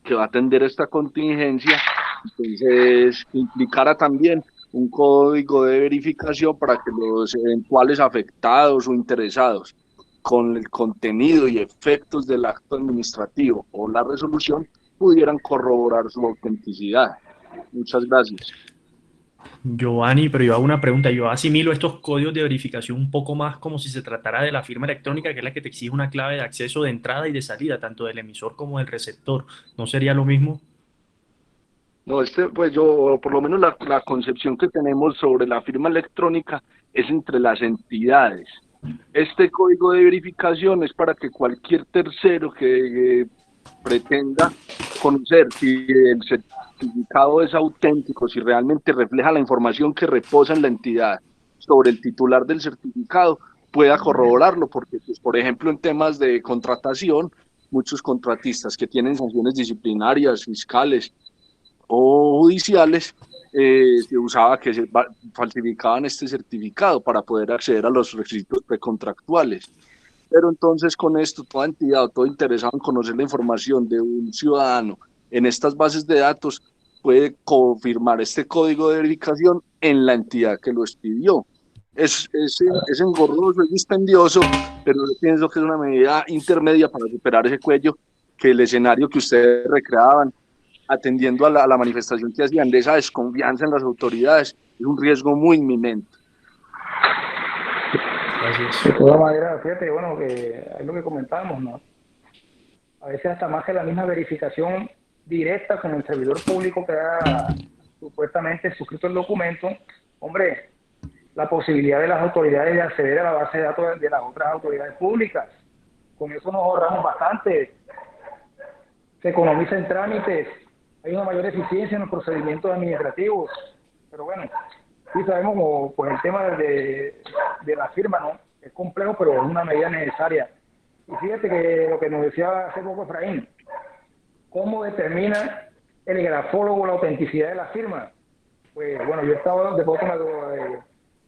que va a atender esta contingencia, entonces implicara también un código de verificación para que los eventuales afectados o interesados con el contenido y efectos del acto administrativo o la resolución pudieran corroborar su autenticidad. Muchas gracias. Giovanni, pero yo hago una pregunta. Yo asimilo estos códigos de verificación un poco más como si se tratara de la firma electrónica, que es la que te exige una clave de acceso de entrada y de salida, tanto del emisor como del receptor. ¿No sería lo mismo? No, pues yo, por lo menos la concepción que tenemos sobre la firma electrónica es entre las entidades. Este código de verificación es para que cualquier tercero que pretenda conocer si el certificado es auténtico, si realmente refleja la información que reposa en la entidad sobre el titular del certificado, pueda corroborarlo, porque, pues, por ejemplo, en temas de contratación, muchos contratistas que tienen sanciones disciplinarias, fiscales o judiciales, se usaba que se falsificaban este certificado para poder acceder a los requisitos precontractuales. Pero entonces con esto, toda entidad o todo interesado en conocer la información de un ciudadano en estas bases de datos puede confirmar este código de verificación en la entidad que lo expidió. Es engorroso, es dispendioso, pero yo pienso que es una medida intermedia para superar ese cuello que el escenario que ustedes recreaban, atendiendo a la manifestación que hacían de esa desconfianza en las autoridades, es un riesgo muy inminente. Gracias. De todas maneras, fíjate, bueno, que es lo que comentábamos, ¿no? A veces hasta más que la misma verificación directa con el servidor público que ha supuestamente suscrito el documento, hombre, la posibilidad de las autoridades de acceder a la base de datos de las otras autoridades públicas. Con eso nos ahorramos bastante, se economiza en trámites, hay una mayor eficiencia en los procedimientos administrativos, pero bueno, sí sabemos pues el tema de la firma, ¿no? Es complejo, pero es una medida necesaria. Y fíjate que lo que nos decía hace poco Efraín, ¿cómo determina el grafólogo la autenticidad de la firma? Pues bueno, yo he estado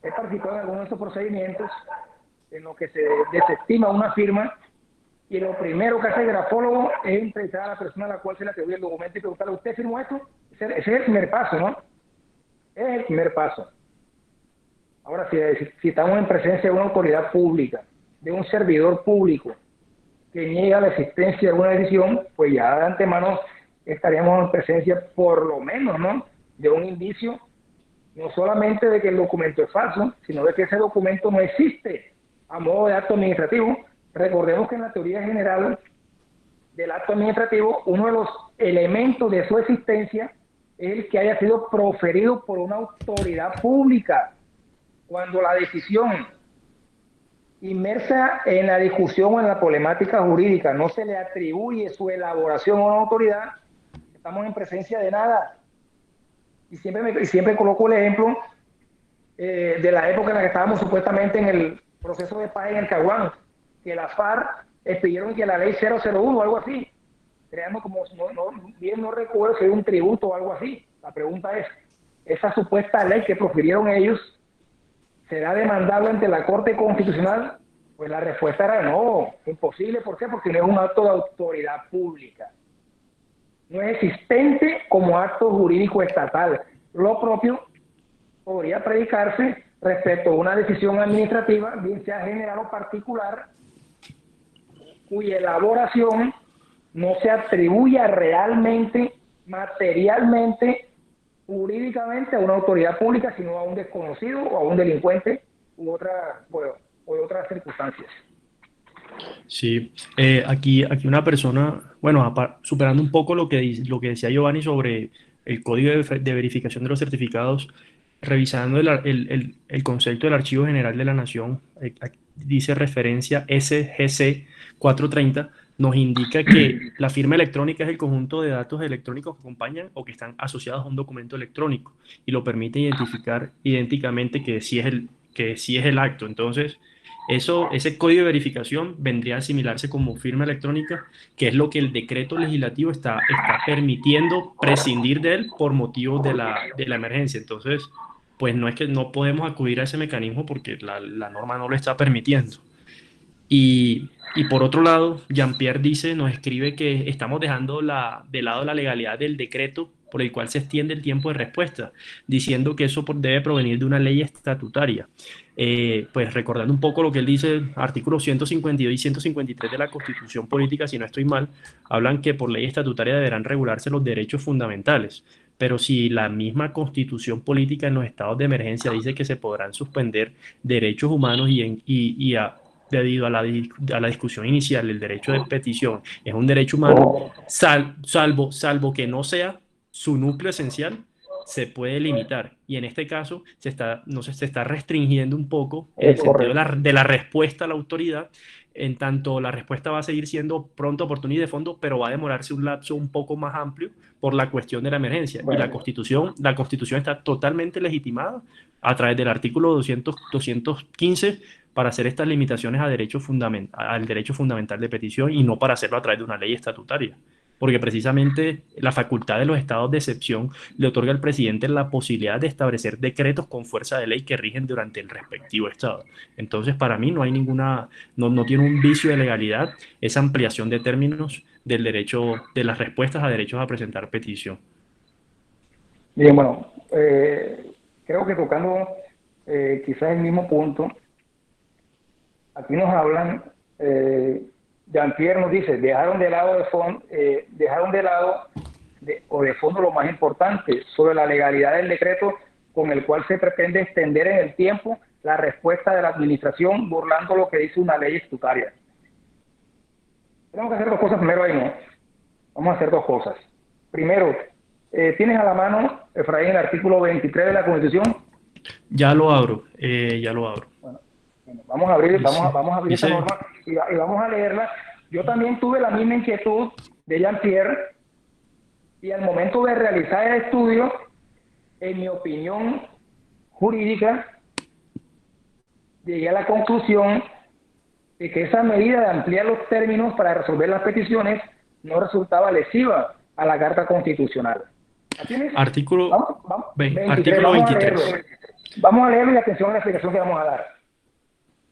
he participado en algunos de estos procedimientos en los que se desestima una firma y lo primero que hace el grafólogo es entrevistar a la persona a la cual se le atribuye el documento y preguntarle, ¿usted firmó esto? Ese es el primer paso, ¿no? Es el primer paso. Ahora, si estamos en presencia de una autoridad pública, de un servidor público que niega la existencia de alguna decisión, pues ya de antemano estaríamos en presencia, por lo menos, ¿no?, de un indicio, no solamente de que el documento es falso, sino de que ese documento no existe a modo de acto administrativo. Recordemos que en la teoría general del acto administrativo, uno de los elementos de su existencia es el que haya sido proferido por una autoridad pública. Cuando la decisión inmersa en la discusión o en la problemática jurídica no se le atribuye su elaboración a una autoridad, estamos en presencia de nada. Y siempre coloco el ejemplo de la época en la que estábamos supuestamente en el proceso de paz en el Caguán, que la FARC expidieron que la ley 001 o algo así, creando como, bien no recuerdo si era un tributo o algo así. La pregunta es, esa supuesta ley que profirieron ellos, ¿será demandable ante la Corte Constitucional? Pues la respuesta era no, imposible. ¿Por qué? Porque no es un acto de autoridad pública. No es existente como acto jurídico estatal. Lo propio podría predicarse respecto a una decisión administrativa, bien sea general o particular, cuya elaboración no se atribuya realmente, materialmente, jurídicamente a una autoridad pública, sino a un desconocido o a un delincuente u otras circunstancias. Sí, aquí una persona, bueno, superando un poco lo que decía Giovanni sobre el código de verificación de los certificados, revisando el concepto del Archivo General de la Nación, aquí dice referencia SGC 430, nos indica que la firma electrónica es el conjunto de datos electrónicos que acompañan o que están asociados a un documento electrónico y lo permite identificar idénticamente que sí es el acto. Entonces, ese código de verificación vendría a asimilarse como firma electrónica, que es lo que el decreto legislativo está permitiendo prescindir de él por motivos de la emergencia. Entonces, pues no es que no podemos acudir a ese mecanismo porque la norma no lo está permitiendo. Y por otro lado, Jean-Pierre nos escribe que estamos dejando de lado la legalidad del decreto por el cual se extiende el tiempo de respuesta, diciendo que eso debe provenir de una ley estatutaria. Pues recordando un poco lo que él dice, artículos 152 y 153 de la Constitución Política, si no estoy mal, hablan que por ley estatutaria deberán regularse los derechos fundamentales. Pero si la misma Constitución Política en los estados de emergencia dice que se podrán suspender derechos humanos debido a a la discusión inicial, el derecho de petición es un derecho humano, salvo que no sea su núcleo esencial, se puede limitar. Y en este caso no sé, se está restringiendo un poco en el sentido de la respuesta a la autoridad, en tanto la respuesta va a seguir siendo pronta, oportuna y de fondo, pero va a demorarse un lapso un poco más amplio por la cuestión de la emergencia. Bueno. Y la Constitución está totalmente legitimada a través del artículo 215 para hacer estas limitaciones al derecho fundamental de petición y no para hacerlo a través de una ley estatutaria. Porque precisamente la facultad de los estados de excepción le otorga al presidente la posibilidad de establecer decretos con fuerza de ley que rigen durante el respectivo estado. Entonces, para mí no hay no tiene un vicio de legalidad esa ampliación de términos del derecho, de las respuestas a derechos a presentar petición. Bien, bueno, creo que tocando quizás el mismo punto, aquí nos hablan, Jean-Pierre nos dice, dejaron de fondo lo más importante sobre la legalidad del decreto con el cual se pretende extender en el tiempo la respuesta de la administración burlando lo que dice una ley estatutaria. Tenemos que hacer dos cosas primero ahí, ¿no? Vamos a hacer dos cosas. Primero, ¿tienes a la mano, Efraín, el artículo 23 de la Constitución? Ya lo abro. Bueno, vamos a abrir esa norma y vamos a leerla. Yo también tuve la misma inquietud de Jean-Pierre y al momento de realizar el estudio, en mi opinión jurídica, llegué a la conclusión de que esa medida de ampliar los términos para resolver las peticiones no resultaba lesiva a la Carta Constitucional. Artículo 23. Vamos a leerlo y atención a la explicación que vamos a dar.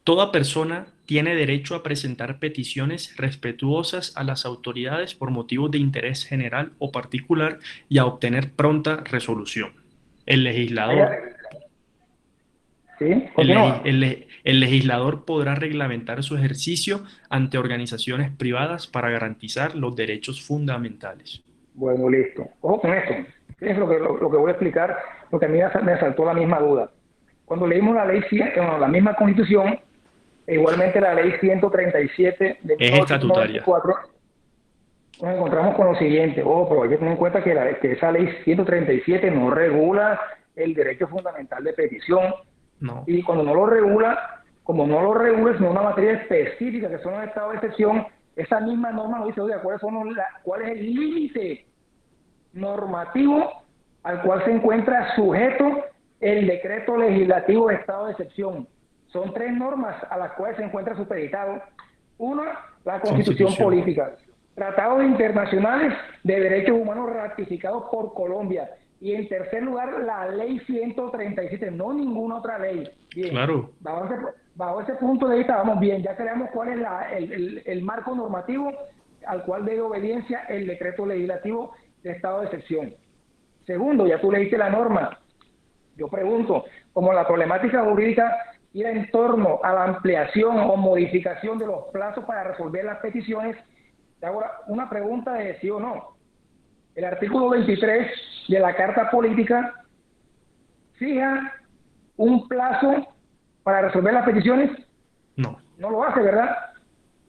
Toda persona tiene derecho a presentar peticiones respetuosas a las autoridades por motivos de interés general o particular y a obtener pronta resolución. El legislador, ¿Sí? el legislador podrá reglamentar su ejercicio ante organizaciones privadas para garantizar los derechos fundamentales. Bueno, listo. Ojo con esto. Es lo que voy a explicar, porque a mí me asaltó la misma duda. Cuando leímos la ley, la misma Constitución, e igualmente la ley 137 de 1994, nos encontramos con lo siguiente. Pero hay que tener en cuenta que esa ley 137 no regula el derecho fundamental de petición. No. Y cuando no lo regula, como no lo regula, sino una materia específica que son los estados de excepción, esa misma norma nos dice, oye, ¿cuál es el límite normativo al cual se encuentra sujeto el decreto legislativo de estado de excepción? Son tres normas a las cuales se encuentra supeditado. Una, la Constitución Política, tratados internacionales de derechos humanos ratificados por Colombia, y en tercer lugar la ley 137, no ninguna otra ley. Bien, claro. Bajo ese punto de vista vamos bien, ya creamos cuál es el marco normativo al cual debe obediencia el decreto legislativo de estado de excepción. Segundo, ya tú leíste la norma. Yo pregunto, como la problemática jurídica gira en torno a la ampliación o modificación de los plazos para resolver las peticiones, te hago una pregunta de sí o no. El artículo 23 de la Carta Política fija un plazo para resolver las peticiones. No. No lo hace, ¿verdad?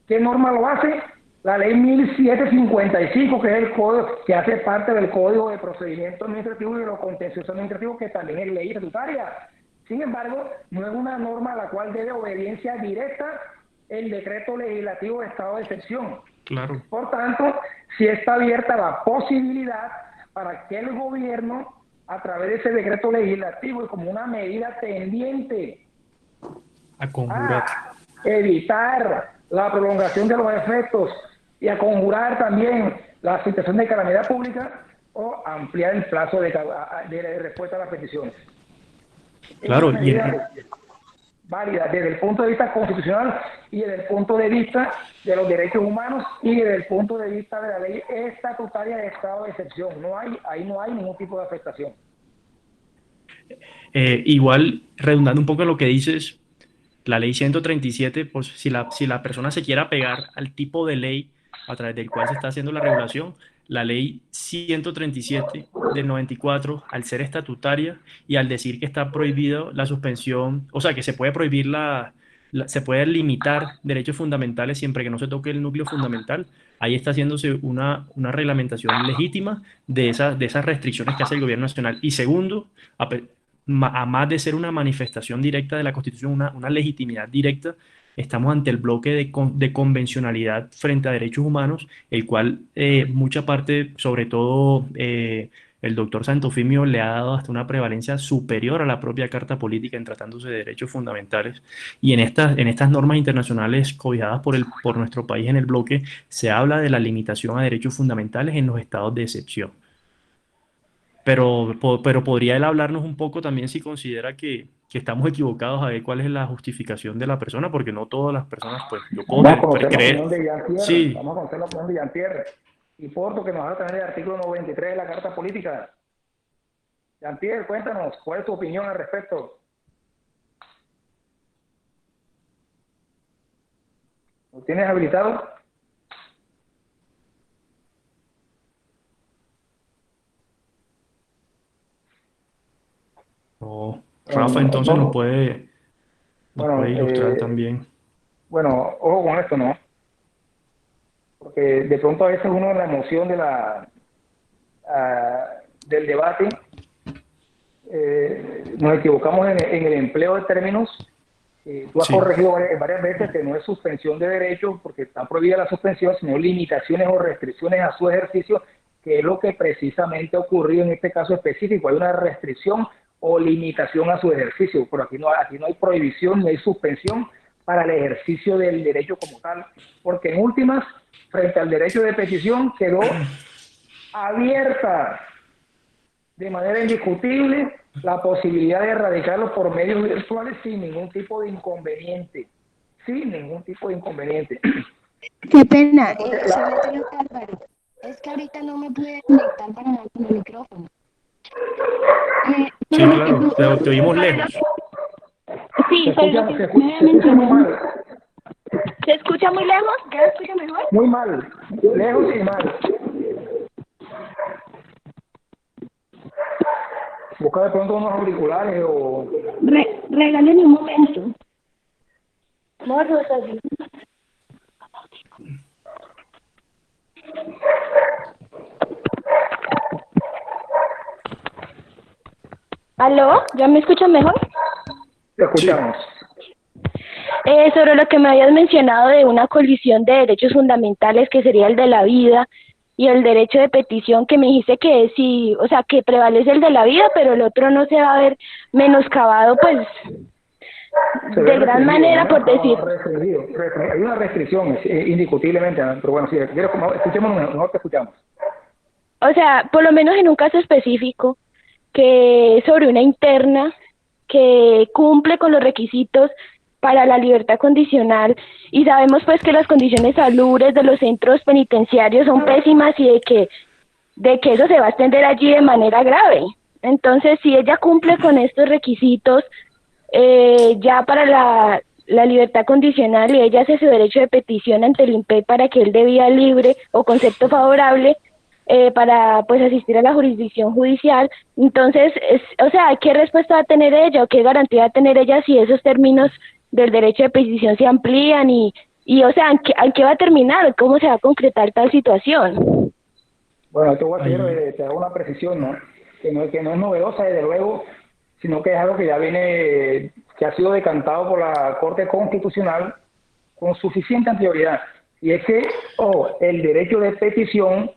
¿Qué norma lo hace? La ley 1755, que es el código que hace parte del Código de Procedimiento Administrativo y de lo contencioso administrativo, que también es ley estatutaria. Sin embargo, no es una norma a la cual debe obediencia directa el decreto legislativo de estado de excepción. Claro. Por tanto, sí está abierta la posibilidad para que el gobierno, a través de ese decreto legislativo y como una medida tendiente A conjurar. a evitar la prolongación de los efectos y a conjurar también la situación de calamidad pública, o ampliar el plazo de respuesta a las peticiones. Claro, Es una medida válida desde el punto de vista constitucional y desde el punto de vista de los derechos humanos y desde el punto de vista de la ley estatutaria de estado de excepción. Ahí no hay ningún tipo de afectación. Igual, redundando un poco en lo que dices, la ley 137, pues si la persona se quiere apegar al tipo de ley a través del cual se está haciendo la regulación, la ley 137 del 94, al ser estatutaria y al decir que está prohibido la suspensión, o sea, que se puede prohibir se puede limitar derechos fundamentales siempre que no se toque el núcleo fundamental, ahí está haciéndose una reglamentación legítima de esas restricciones que hace el gobierno nacional. Y segundo, a más de ser una manifestación directa de la Constitución, una legitimidad directa, estamos ante el bloque de convencionalidad frente a derechos humanos, el cual mucha parte, sobre todo el doctor Santofimio, le ha dado hasta una prevalencia superior a la propia Carta Política en tratándose de derechos fundamentales. Y en estas normas internacionales cobijadas por nuestro país en el bloque, se habla de la limitación a derechos fundamentales en los estados de excepción. Pero podría él hablarnos un poco también si considera que estamos equivocados, a ver cuál es la justificación de la persona, porque no todas las personas, pues yo puedo Vamos a conocer la creer. opinión de Jean-Pierre. Sí, Vamos a conocer la opinión de Jean-Pierre. Y por que nos va a tener el artículo 93 de la Carta Política. Jean-Pierre, cuéntanos, ¿cuál es tu opinión al respecto? ¿Lo tienes habilitado? no, Rafa entonces nos puede ilustrar también. Bueno, ojo con esto, ¿no? Porque de pronto a veces uno en la emoción del debate nos equivocamos en el empleo de términos. Tú has corregido varias veces que no es suspensión de derechos porque está prohibida la suspensión, sino limitaciones o restricciones a su ejercicio, que es lo que precisamente ha ocurrido en este caso específico. Hay una restricción o limitación a su ejercicio, pero aquí no hay prohibición ni hay suspensión para el ejercicio del derecho como tal, porque en últimas, frente al derecho de petición, quedó abierta de manera indiscutible la posibilidad de erradicarlo por medios virtuales sin ningún tipo de inconveniente. Sin ningún tipo de inconveniente. Qué pena, señor Álvaro. Es que ahorita no me pude conectar para nada con el micrófono. Sí, claro, te oímos lejos. Sí, pero lo que me había mencionado. ¿Se escucha muy lejos? ¿Ya se escucha mejor? Muy mal, lejos y mal. Busca de pronto unos auriculares o... Regáleme un momento. Morro, así. ¿Aló? ¿Ya me escuchan mejor? Te escuchamos. Sobre lo que me habías mencionado de una colisión de derechos fundamentales que sería el de la vida y el derecho de petición, que me dijiste que sí, o sea, que prevalece el de la vida, pero el otro no se va a ver menoscabado, pues, de gran manera, por decir. Hay una restricción, indiscutiblemente, pero bueno, si quieres, escuchemos, mejor te escuchamos. O sea, por lo menos en un caso específico, que es sobre una interna que cumple con los requisitos para la libertad condicional, y sabemos pues que las condiciones salubres de los centros penitenciarios son pésimas y de que eso se va a extender allí de manera grave. Entonces, si ella cumple con estos requisitos, ya para la libertad condicional, y ella hace su derecho de petición ante el INPE para que él dé vía libre o concepto favorable, para pues asistir a la jurisdicción judicial. Entonces, o sea, ¿qué respuesta va a tener ella o qué garantía va a tener ella si esos términos del derecho de petición se amplían y o sea, ¿en qué va a terminar? ¿Cómo se va a concretar tal situación? Bueno, te voy a hacer, te hago una precisión, ¿no? Que no es novedosa, desde luego, sino que es algo que ya viene, que ha sido decantado por la Corte Constitucional con suficiente anterioridad. Y es que, el derecho de petición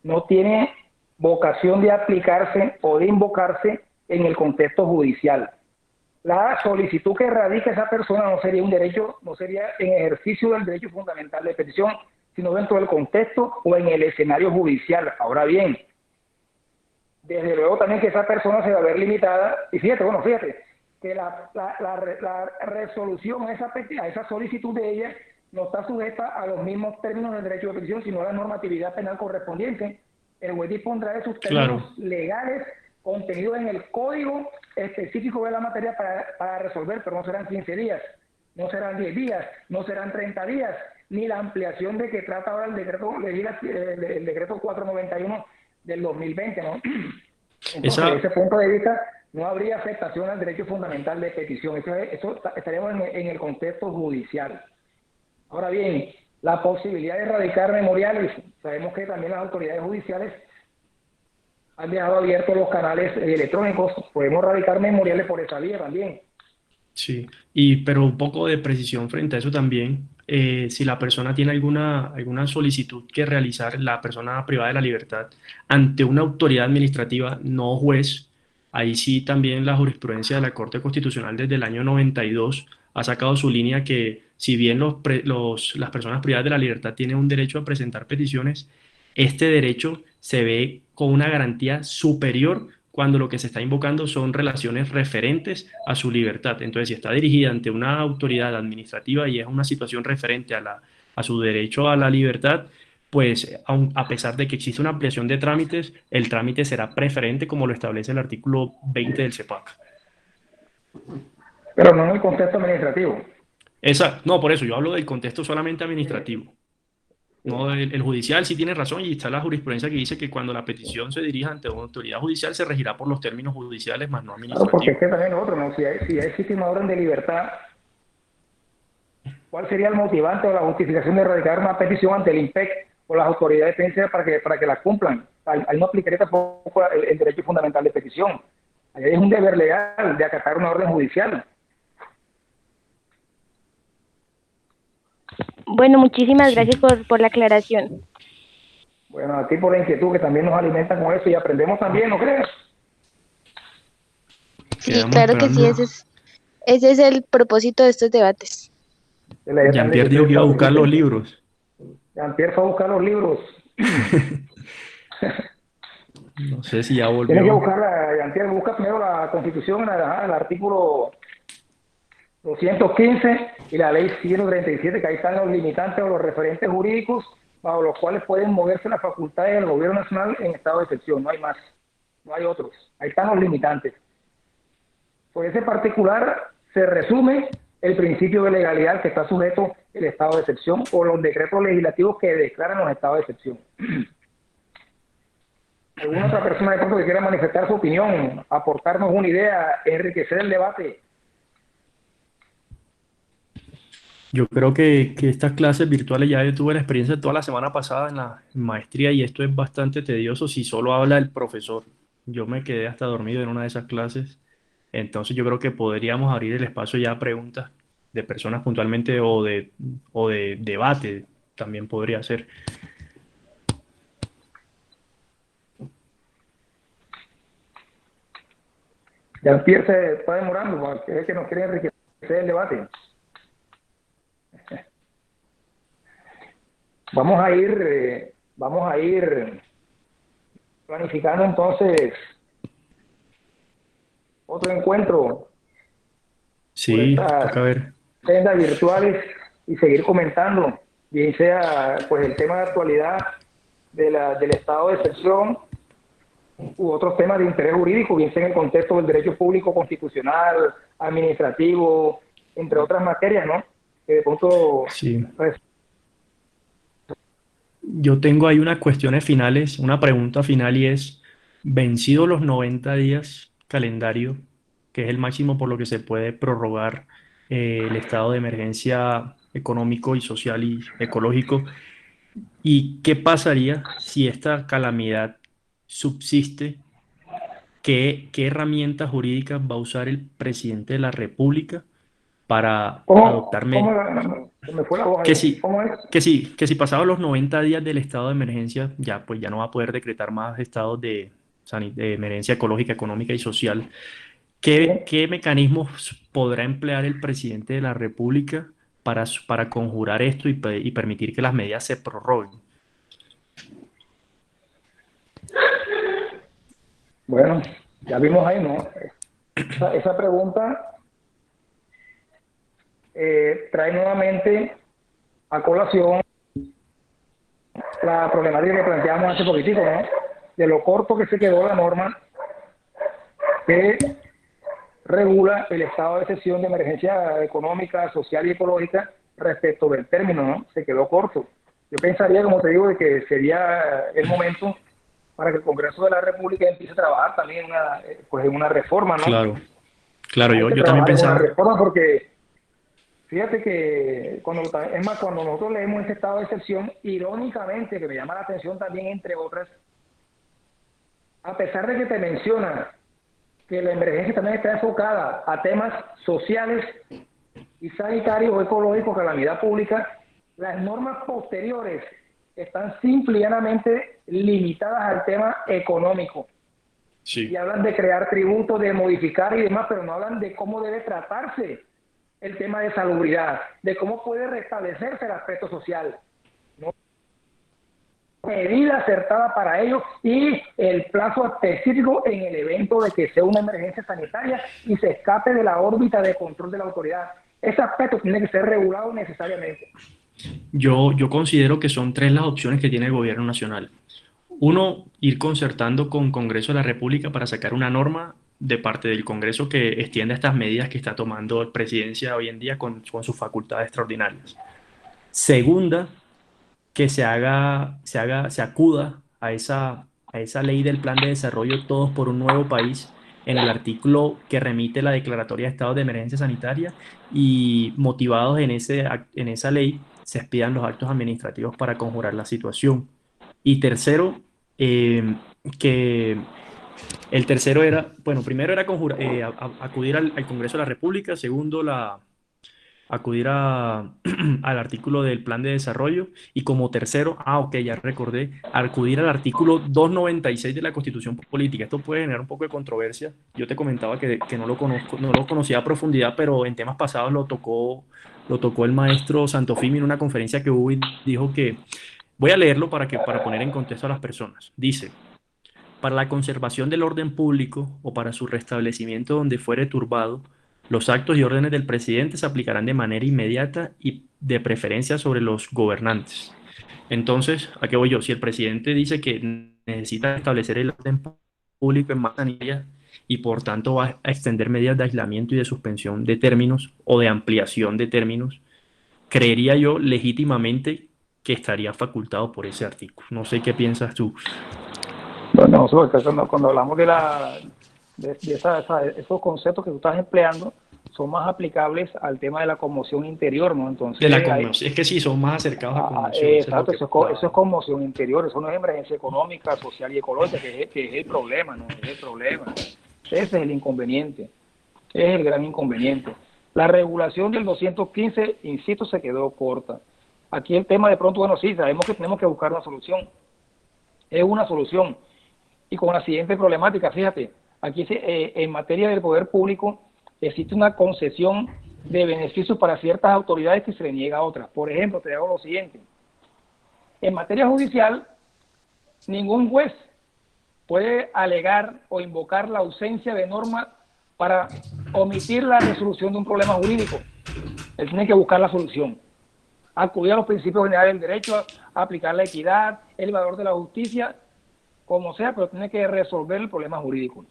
no tiene vocación de aplicarse o de invocarse en el contexto judicial. La solicitud que radica esa persona no sería un derecho, no sería en ejercicio del derecho fundamental de petición, sino dentro del contexto o en el escenario judicial. Ahora bien, desde luego también que esa persona se va a ver limitada, y fíjate, que la resolución a esa solicitud de ella no está sujeta a los mismos términos del derecho de petición, sino a la normatividad penal correspondiente. El juez dispondrá de sus términos legales contenidos en el código específico de la materia para resolver, pero no serán 15 días, no serán 10 días, no serán 30 días, ni la ampliación de que trata ahora el decreto 491 del 2020, ¿no? Entonces, desde ese punto de vista, no habría afectación al derecho fundamental de petición. Eso estaríamos en el contexto judicial. Ahora bien, la posibilidad de erradicar memoriales, sabemos que también las autoridades judiciales han dejado abiertos los canales electrónicos, podemos radicar memoriales por esa vía también. Sí, pero un poco de precisión frente a eso también. Si la persona tiene alguna solicitud que realizar, la persona privada de la libertad, ante una autoridad administrativa, no juez, ahí sí también la jurisprudencia de la Corte Constitucional desde el año 92 ha sacado su línea que si bien las personas privadas de la libertad tienen un derecho a presentar peticiones, este derecho se ve con una garantía superior cuando lo que se está invocando son relaciones referentes a su libertad. Entonces, si está dirigida ante una autoridad administrativa y es una situación referente a su derecho a la libertad, pues a pesar de que existe una ampliación de trámites, el trámite será preferente como lo establece el artículo 20 del CEPAC. Pero no en el contexto administrativo. No, por eso yo hablo del contexto solamente administrativo. No, el judicial sí tiene razón y está la jurisprudencia que dice que cuando la petición se dirija ante una autoridad judicial se regirá por los términos judiciales, más no Claro, porque administrativos. es que también otro, ¿no? Si existe una orden de libertad, ¿cuál sería el motivante o la justificación de erradicar una petición ante el IMPEC o las autoridades penitenciarias para que la cumplan? Ahí no aplicaría tampoco el derecho fundamental de petición. Ahí es un deber legal de acatar una orden judicial. Bueno, muchísimas gracias por la aclaración. Bueno, a ti por la inquietud que también nos alimenta con eso y aprendemos también, ¿no crees? Sí, Quedamos claro que sí, esperando. ese es el propósito de estos debates. Jean-Pierre dijo que iba a buscar los libros. Jean-Pierre fue a buscar los libros. No sé si ya volvió. Tienes que buscarla, Jean-Pierre, busca primero la Constitución, el artículo 215 y la ley 137, que ahí están los limitantes o los referentes jurídicos bajo los cuales pueden moverse las facultades del gobierno nacional en estado de excepción, no hay más, no hay otros, ahí están los limitantes. Por ese particular se resume el principio de legalidad que está sujeto el estado de excepción o los decretos legislativos que declaran los estados de excepción. ¿Alguna otra persona de pronto que quiera manifestar su opinión, aportarnos una idea, enriquecer el debate? Yo creo que estas clases virtuales ya yo tuve la experiencia toda la semana pasada en la maestría y esto es bastante tedioso si solo habla el profesor. Yo me quedé hasta dormido en una de esas clases, entonces yo creo que podríamos abrir el espacio ya a preguntas de personas puntualmente o de debate también podría ser. Jean-Pierre se está demorando porque es que nos quiere enriquecer el debate. Vamos a ir planificando entonces otro encuentro Sí, por estas toca ver. sendas virtuales y seguir comentando, bien sea pues el tema de actualidad del estado de excepción u otros temas de interés jurídico, bien sea en el contexto del derecho público constitucional, administrativo, entre otras materias, ¿no? Que de pronto Sí. pues, Yo tengo ahí unas cuestiones finales, una pregunta final y es, vencidos los 90 días calendario, que es el máximo por lo que se puede prorrogar el estado de emergencia económico y social y ecológico, ¿y qué pasaría si esta calamidad subsiste? ¿Qué herramientas jurídicas va a usar el presidente de la República para ¿Cómo, adoptar cómo medidas? se me fue la voz Que ahí? si, ¿Cómo es? que si pasados los 90 días del estado de emergencia, ya pues ya no va a poder decretar más estados de emergencia ecológica, económica y social. Sí. ¿Qué mecanismos podrá emplear el presidente de la República para conjurar esto y permitir que las medidas se prorroguen? Bueno, ya vimos ahí, ¿no? Esa pregunta trae nuevamente a colación la problemática que planteamos hace poquitico, ¿no? De lo corto que se quedó la norma que regula el estado de excepción de emergencia económica, social y ecológica respecto del término, ¿no? Se quedó corto. Yo pensaría, como te digo, de que sería el momento para que el Congreso de la República empiece a trabajar también en una, pues en una reforma, ¿no? Claro, claro, Hay yo, que yo también trabajar en una pensaba, reforma porque fíjate que es más, cuando nosotros leemos ese estado de excepción, irónicamente, que me llama la atención también, entre otras, a pesar de que te menciona que la emergencia también está enfocada a temas sociales y sanitarios o ecológicos, calamidad pública, las normas posteriores están simple y llanamente limitadas al tema económico. Y sí. hablan de crear tributos, de modificar y demás, pero no hablan de cómo debe tratarse el tema de salubridad, de cómo puede restablecerse el aspecto social. ¿No? Medida acertada para ello y el plazo específico en el evento de que sea una emergencia sanitaria y se escape de la órbita de control de la autoridad. Ese aspecto tiene que ser regulado necesariamente. Yo considero que son tres las opciones que tiene el gobierno nacional. Uno, ir concertando con Congreso de la República para sacar una norma de parte del Congreso que extienda estas medidas que está tomando la presidencia hoy en día con sus facultades extraordinarias. Segunda, que se acuda a esa ley del plan de desarrollo Todos por un Nuevo País en el artículo que remite la declaratoria de estado de emergencia sanitaria y motivados en esa ley se expidan los actos administrativos para conjurar la situación. Y tercero, eh, que el tercero era, bueno, primero era acudir al Congreso de la República, segundo, acudir al artículo del plan de desarrollo y como tercero, ok, ya recordé, acudir al artículo 296 de la Constitución Política. Esto puede generar un poco de controversia. Yo te comentaba que no lo conozco, no lo conocía a profundidad, pero en temas pasados lo tocó el maestro Santofimi en una conferencia que hubo y dijo que, voy a leerlo para poner en contexto a las personas. Dice, para la conservación del orden público o para su restablecimiento donde fuere turbado, los actos y órdenes del presidente se aplicarán de manera inmediata y de preferencia sobre los gobernantes. Entonces, ¿a qué voy yo? Si el presidente dice que necesita establecer el orden público en materia y por tanto va a extender medidas de aislamiento y de suspensión de términos o de ampliación de términos, creería yo legítimamente que estaría facultado por ese artículo. No sé qué piensas tú. Bueno, nosotros cuando hablamos de esos conceptos que tú estás empleando, son más aplicables al tema de la conmoción interior, ¿no? Entonces, De la conmoción. Es que sí, son más acercados a conmoción. Exacto, eso es conmoción interior, eso no es emergencia económica, social y ecológica, que es el problema, ¿no? Es el problema. Ese es el inconveniente, es el gran inconveniente. La regulación del 215, insisto, se quedó corta. Aquí el tema de pronto, bueno, sí, sabemos que tenemos que buscar una solución. Es una solución. Y con la siguiente problemática, fíjate, aquí en materia del poder público existe una concesión de beneficios para ciertas autoridades que se le niega a otras. Por ejemplo, te hago lo siguiente. En materia judicial, ningún juez puede alegar o invocar la ausencia de norma para omitir la resolución de un problema jurídico. Él tiene que buscar la solución. Acudir a los principios generales del derecho, a aplicar la equidad, el valor de la justicia, como sea, pero tiene que resolver el problema jurídico.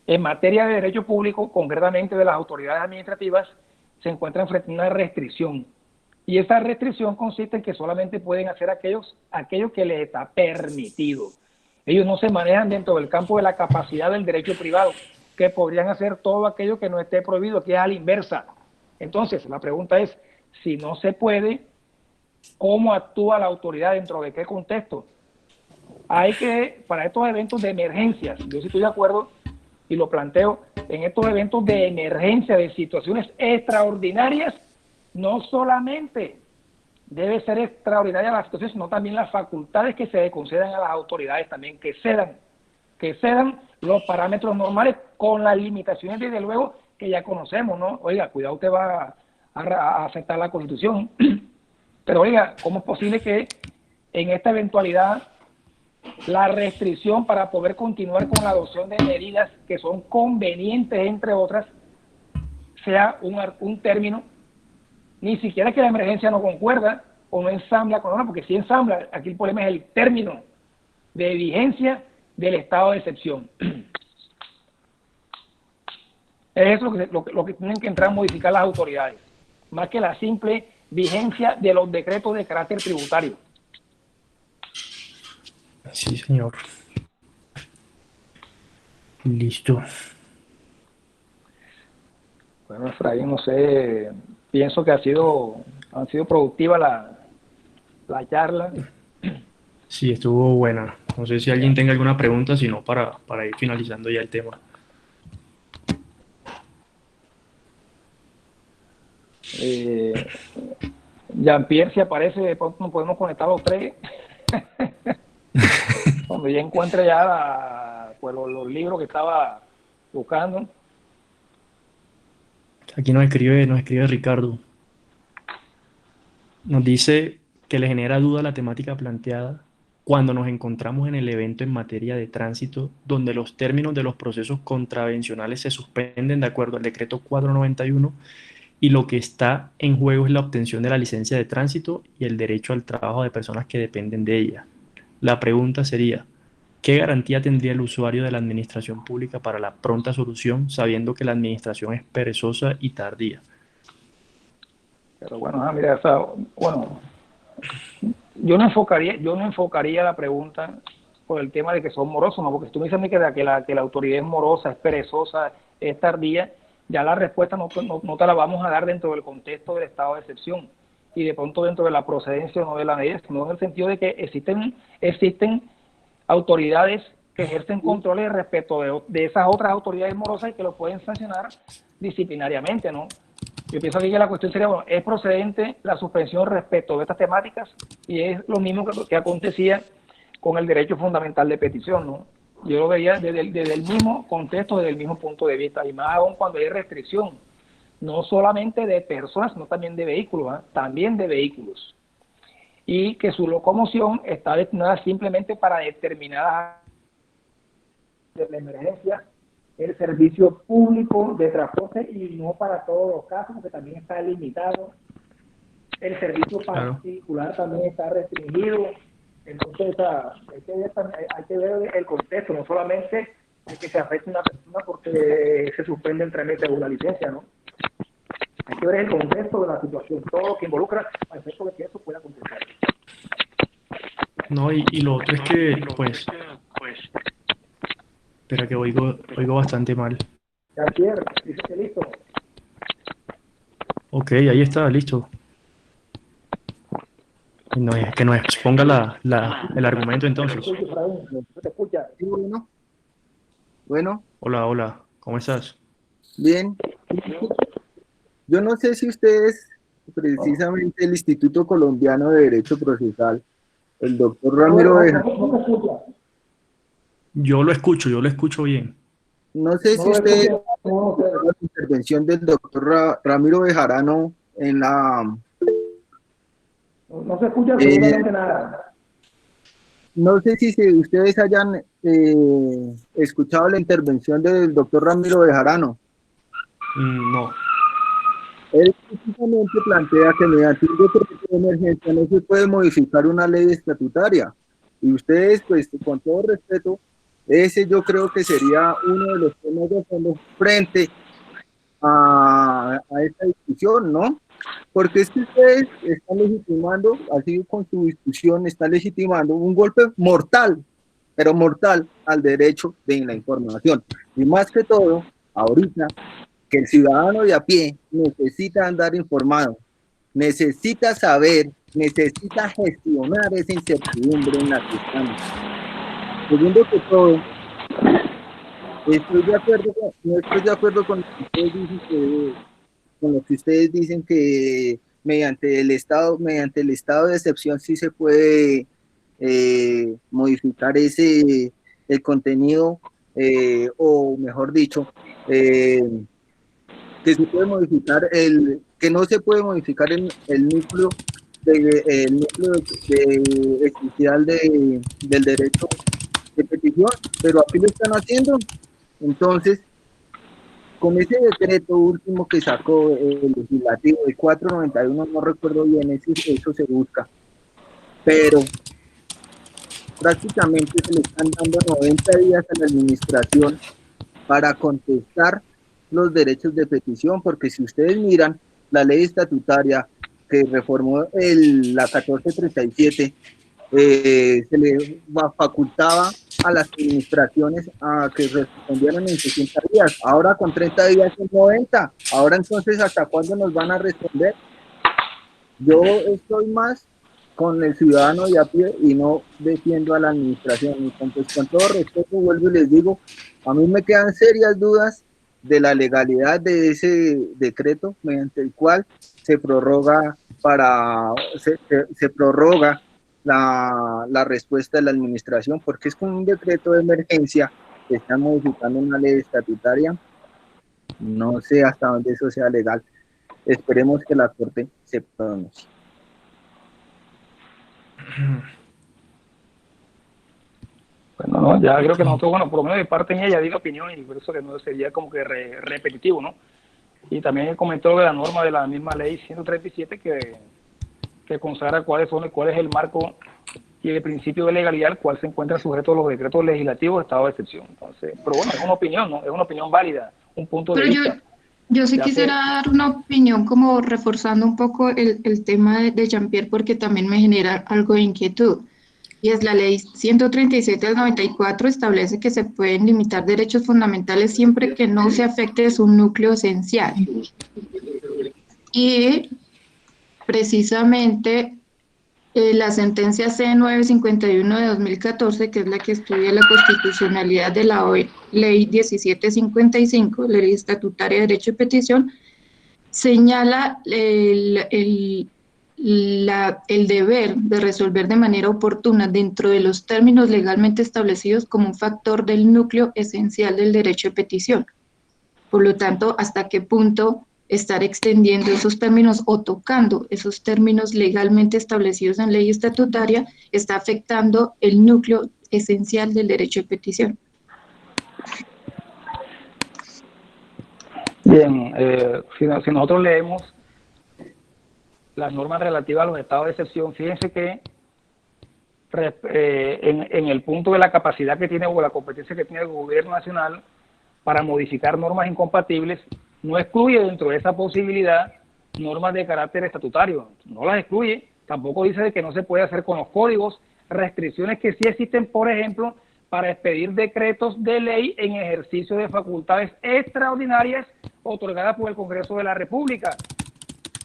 En materia de derecho público, concretamente de las autoridades administrativas, se encuentran frente a una restricción. Y esa restricción consiste en que solamente pueden hacer aquello que les está permitido. Ellos no se manejan dentro del campo de la capacidad del derecho privado, que podrían hacer todo aquello que no esté prohibido, que es a la inversa. Entonces, la pregunta es, si no se puede, ¿cómo actúa la autoridad dentro de qué contexto? Hay que, para estos eventos de emergencias, yo sí estoy de acuerdo y lo planteo, en estos eventos de emergencia, de situaciones extraordinarias, no solamente debe ser extraordinaria la situación, sino también las facultades que se le concedan a las autoridades también, que cedan los parámetros normales con las limitaciones, desde luego, que ya conocemos, ¿no? Oiga, cuidado, usted va a aceptar la Constitución, pero oiga, ¿cómo es posible que en esta eventualidad la restricción para poder continuar con la adopción de medidas que son convenientes, entre otras, sea un término? Ni siquiera que la emergencia no concuerda o no ensambla con una, porque si ensambla, aquí el problema es el término de vigencia del estado de excepción. Es eso lo que tienen que entrar a modificar las autoridades, más que la simple vigencia de los decretos de carácter tributario. Sí, señor. Listo. Bueno, Efraín, no sé, pienso que han sido productiva la charla. Sí, estuvo buena. No sé si alguien tenga alguna pregunta, si no, para ir finalizando ya el tema. Jean-Pierre, si aparece, de pronto nos podemos conectar los tres. Cuando ya encuentre ya pues, los libros que estaba buscando. Aquí nos escribe Ricardo. Nos dice que le genera duda la temática planteada cuando nos encontramos en el evento en materia de tránsito, donde los términos de los procesos contravencionales se suspenden de acuerdo al decreto 491 y lo que está en juego es la obtención de la licencia de tránsito y el derecho al trabajo de personas que dependen de ella. La pregunta sería, ¿qué garantía tendría el usuario de la administración pública para la pronta solución, sabiendo que la administración es perezosa y tardía? Pero bueno, mira, bueno, yo no enfocaría la pregunta por el tema de que son morosos, ¿no? Porque si tú me dices a mí que la autoridad es morosa, es perezosa, es tardía, ya la respuesta no te la vamos a dar dentro del contexto del estado de excepción y de pronto dentro de la procedencia o no de la medida, sino en el sentido de que existen autoridades que ejercen controles respecto de esas otras autoridades morosas y que lo pueden sancionar disciplinariamente, ¿no? Yo pienso aquí que la cuestión sería, bueno, ¿es procedente la suspensión respecto de estas temáticas? Y es lo mismo que acontecía con el derecho fundamental de petición, ¿no? Yo lo veía desde el mismo contexto, desde el mismo punto de vista, y más aún cuando hay restricción, no solamente de personas, sino también de vehículos, ¿eh? También de vehículos. Y que su locomoción está destinada simplemente para determinadas de la emergencia, el servicio público de transporte y no para todos los casos, porque también está limitado. El servicio particular también está restringido. Entonces, hay que ver el contexto, no solamente de que se afecte una persona porque se suspende el trámite de una licencia, ¿no? Hay que ver el contexto de la situación, todo lo que involucra al efecto de que eso pueda acontecer. No, y lo otro es que, pues, espera que oigo bastante mal. Javier, dice que listo. Ok, ahí está, listo. No, es que nos exponga el argumento entonces. ¿Te escucha? Bueno. Hola, ¿cómo estás? Bien. Yo no sé si ustedes, precisamente el Instituto Colombiano de Derecho Procesal, el doctor Ramiro Bejarano. Yo lo escucho bien. No sé si ustedes la intervención del doctor Ramiro Bejarano en la... No se escucha absolutamente nada. No sé si ustedes hayan escuchado la intervención del doctor Ramiro Bejarano. No. Él precisamente plantea que mediante un decreto de emergencia no se puede modificar una ley estatutaria. Y ustedes, pues, con todo respeto, ese yo creo que sería uno de los temas de fondo frente a esta discusión, ¿no? Porque es que ustedes están legitimando, así con su discusión, están legitimando un golpe mortal, pero mortal al derecho de la información. Y más que todo, ahorita, que el ciudadano de a pie necesita andar informado, necesita saber, necesita gestionar esa incertidumbre en la que estamos. Segundo que todo, no estoy de acuerdo con lo que ustedes dicen que mediante el estado de excepción sí se puede modificar el contenido, o mejor dicho, que se puede modificar que no se puede modificar el núcleo esencial del derecho de petición, pero aquí lo están haciendo. Entonces, con ese decreto último que sacó el legislativo, el 491, no recuerdo bien, eso se busca, pero prácticamente se le están dando 90 días a la administración para contestar los derechos de petición, porque si ustedes miran la ley estatutaria que reformó la 1437, se le facultaba a las administraciones a que respondieran en 60 días, ahora con 30 días en 90, ahora entonces ¿hasta cuándo nos van a responder? Yo estoy más con el ciudadano de a pie y no defiendo a la administración. Entonces, con todo respeto, vuelvo y les digo, a mí me quedan serias dudas de la legalidad de ese decreto mediante el cual se prorroga la respuesta de la administración, porque es con un decreto de emergencia que están modificando una ley estatutaria. No sé hasta dónde eso sea legal. Esperemos que la Corte se pronuncie. Bueno, no, ya creo que nosotros, bueno, por lo menos de parte mía ya di la opinión y por eso que no sería como que repetitivo, ¿no? Y también comentó de la norma de la misma ley 137 que consagra cuál es el marco y el principio de legalidad al cual se encuentran sujetos los decretos legislativos de estado de excepción. Entonces, pero bueno, es una opinión, ¿no? Es una opinión válida, un punto de vista. Yo sí quisiera dar una opinión como reforzando un poco el tema de Jean-Pierre, porque también me genera algo de inquietud. Y es la ley 137 del 94 establece que se pueden limitar derechos fundamentales siempre que no se afecte su núcleo esencial. Y precisamente la sentencia C951 de 2014, que es la que estudia la constitucionalidad de la ley 1755, ley estatutaria de derecho de petición, señala el deber de resolver de manera oportuna dentro de los términos legalmente establecidos como un factor del núcleo esencial del derecho de petición. Por lo tanto, ¿hasta qué punto estar extendiendo esos términos o tocando esos términos legalmente establecidos en ley estatutaria está afectando el núcleo esencial del derecho de petición? Bien, si nosotros leemos las normas relativas a los estados de excepción, fíjense que en el punto de la capacidad que tiene o la competencia que tiene el gobierno nacional para modificar normas incompatibles, no excluye dentro de esa posibilidad normas de carácter estatutario, no las excluye, tampoco dice de que no se puede hacer con los códigos, restricciones que sí existen, por ejemplo, para expedir decretos de ley en ejercicio de facultades extraordinarias otorgadas por el Congreso de la República,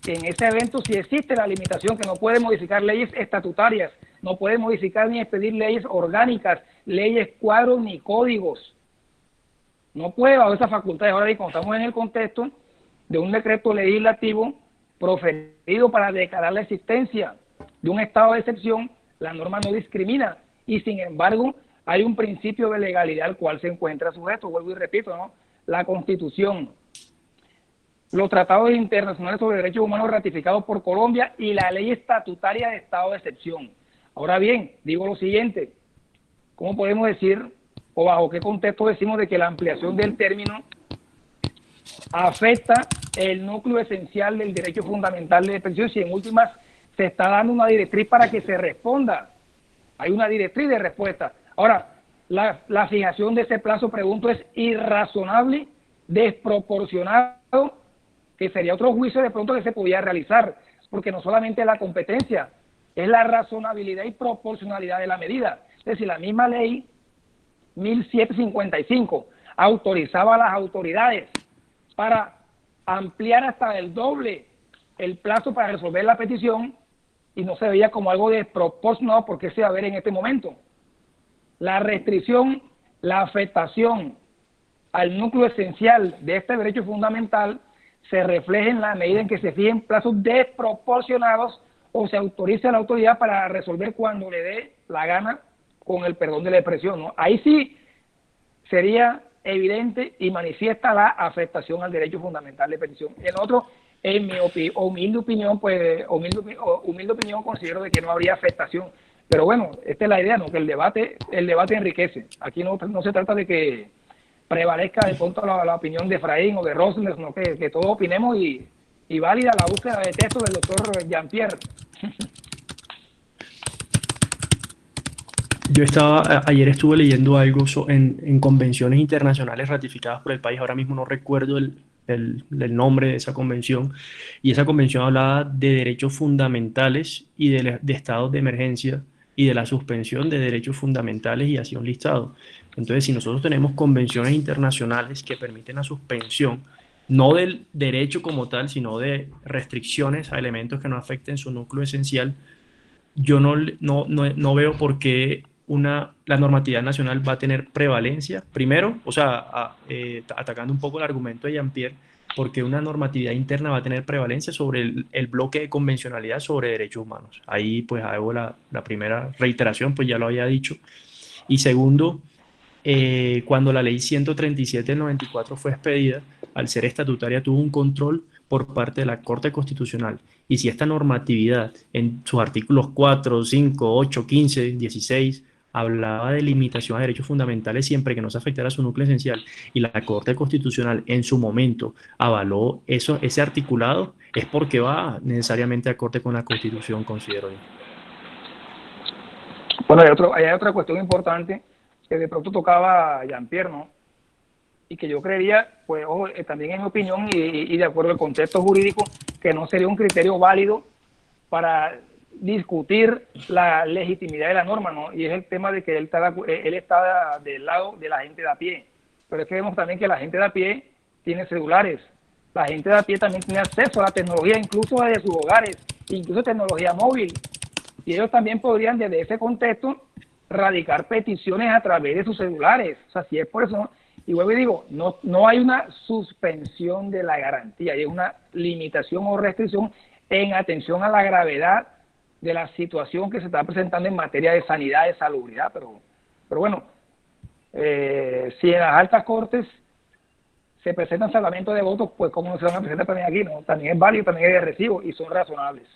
que en ese evento sí existe la limitación que no puede modificar leyes estatutarias, no puede modificar ni expedir leyes orgánicas, leyes cuadros ni códigos. No puede bajo esas facultades. Ahora bien, estamos en el contexto de un decreto legislativo proferido para declarar la existencia de un estado de excepción, la norma no discrimina y sin embargo hay un principio de legalidad al cual se encuentra sujeto, vuelvo y repito, ¿no? La Constitución, los tratados internacionales sobre derechos humanos ratificados por Colombia y la ley estatutaria de estado de excepción. Ahora bien, digo lo siguiente, ¿cómo podemos decir o bajo qué contexto decimos de que la ampliación del término afecta el núcleo esencial del derecho fundamental de petición si en últimas se está dando una directriz para que se responda? Hay una directriz de respuesta. Ahora, la fijación de ese plazo, pregunto, ¿es irrazonable, desproporcionado que sería otro juicio de pronto que se podía realizar, porque no solamente la competencia, es la razonabilidad y proporcionalidad de la medida. Es decir, la misma ley 1755 autorizaba a las autoridades para ampliar hasta el doble el plazo para resolver la petición y no se veía como algo desproporcionado porque se va a ver en este momento. La restricción, la afectación al núcleo esencial de este derecho fundamental se refleja en la medida en que se fijen plazos desproporcionados o se autorice a la autoridad para resolver cuando le dé la gana, con el perdón de la expresión, ¿no? Ahí sí sería evidente y manifiesta la afectación al derecho fundamental de petición. En otro, en mi humilde opinión, considero de que no habría afectación. Pero bueno, esta es la idea, ¿no? Que el debate enriquece. Aquí no se trata de que prevalezca de pronto la opinión de Efraín o de Rosner, sino que todos opinemos y válida la búsqueda de texto del doctor Jean-Pierre. Ayer estuve leyendo algo en convenciones internacionales ratificadas por el país, ahora mismo no recuerdo el nombre de esa convención, y esa convención hablaba de derechos fundamentales y de estados de emergencia y de la suspensión de derechos fundamentales y hacía un listado. Entonces, si nosotros tenemos convenciones internacionales que permiten la suspensión, no del derecho como tal, sino de restricciones a elementos que no afecten su núcleo esencial, yo no veo por qué la normatividad nacional va a tener prevalencia. Primero, o sea, atacando un poco el argumento de Jean-Pierre, porque una normatividad interna va a tener prevalencia sobre el bloque de convencionalidad sobre derechos humanos. Ahí pues hago la primera reiteración, pues ya lo había dicho. Y segundo, cuando la ley 137 del 94 fue expedida, al ser estatutaria tuvo un control por parte de la Corte Constitucional. Y si esta normatividad en sus artículos 4, 5, 8, 15, 16 hablaba de limitación a derechos fundamentales siempre que no se afectara su núcleo esencial y la Corte Constitucional en su momento avaló ese articulado, es porque va necesariamente acorde con la Constitución, considero yo. Bueno, hay otra cuestión importante que de pronto tocaba Jean-Pierre, ¿no? Y que yo creería, pues ojo, también en mi opinión y de acuerdo al contexto jurídico, que no sería un criterio válido para discutir la legitimidad de la norma, ¿no? Y es el tema de que él está del lado de la gente de a pie. Pero es que vemos también que la gente de a pie tiene celulares. La gente de a pie también tiene acceso a la tecnología, incluso desde sus hogares, incluso tecnología móvil. Y ellos también podrían, desde ese contexto, radicar peticiones a través de sus celulares. O sea, si es por eso, ¿no? Y vuelvo y digo, no hay una suspensión de la garantía, hay una limitación o restricción en atención a la gravedad de la situación que se está presentando en materia de sanidad, de salubridad. Pero bueno, si en las altas cortes se presentan salvamentos de votos, pues cómo no se van a presentar también aquí, ¿no? También es válido, también es de recibo y son razonables.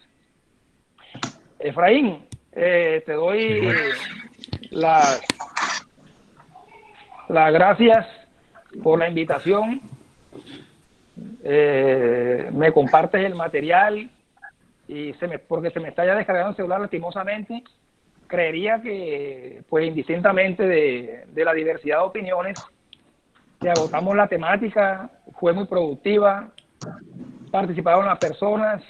Efraín, te doy las gracias por la invitación. Me compartes el material y porque se me está ya descargando el celular lastimosamente. Creería que, pues indistintamente de la diversidad de opiniones, que agotamos la temática, fue muy productiva, participaron las personas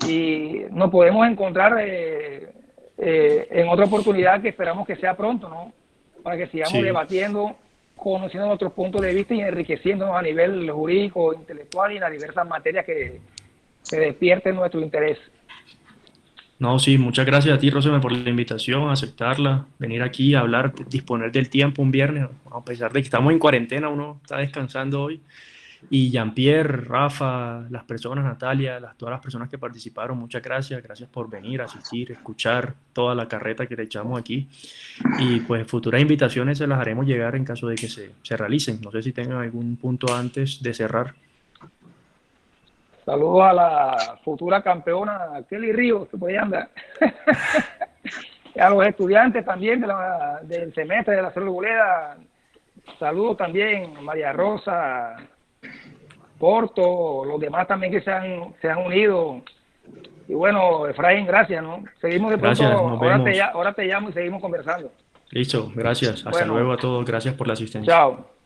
y nos podemos encontrar en otra oportunidad que esperamos que sea pronto, ¿no? Para que sigamos debatiendo, conociendo nuestros puntos de vista y enriqueciéndonos a nivel jurídico, intelectual y en las diversas materias que despierten nuestro interés. No, sí, muchas gracias a ti, Rosmer, por la invitación, aceptarla, venir aquí a hablar, disponer del tiempo un viernes, a pesar de que estamos en cuarentena, uno está descansando hoy. Y Jean-Pierre, Rafa, las personas, Natalia, todas las personas que participaron, muchas gracias por venir, asistir, escuchar toda la carreta que le echamos aquí. Y pues futuras invitaciones se las haremos llegar en caso de que se realicen. No sé si tengan algún punto antes de cerrar. Saludos a la futura campeona Kelly Ríos, que por ahí anda. A los estudiantes también del semestre de la Cerro Arboleda. Saludos también a María Rosa, Porto, los demás también que se han unido. Y bueno, Efraín, gracias, ¿no? Seguimos de pronto, ahora te llamo y seguimos conversando. Listo, gracias. Hasta luego a todos. Gracias por la asistencia. Chao.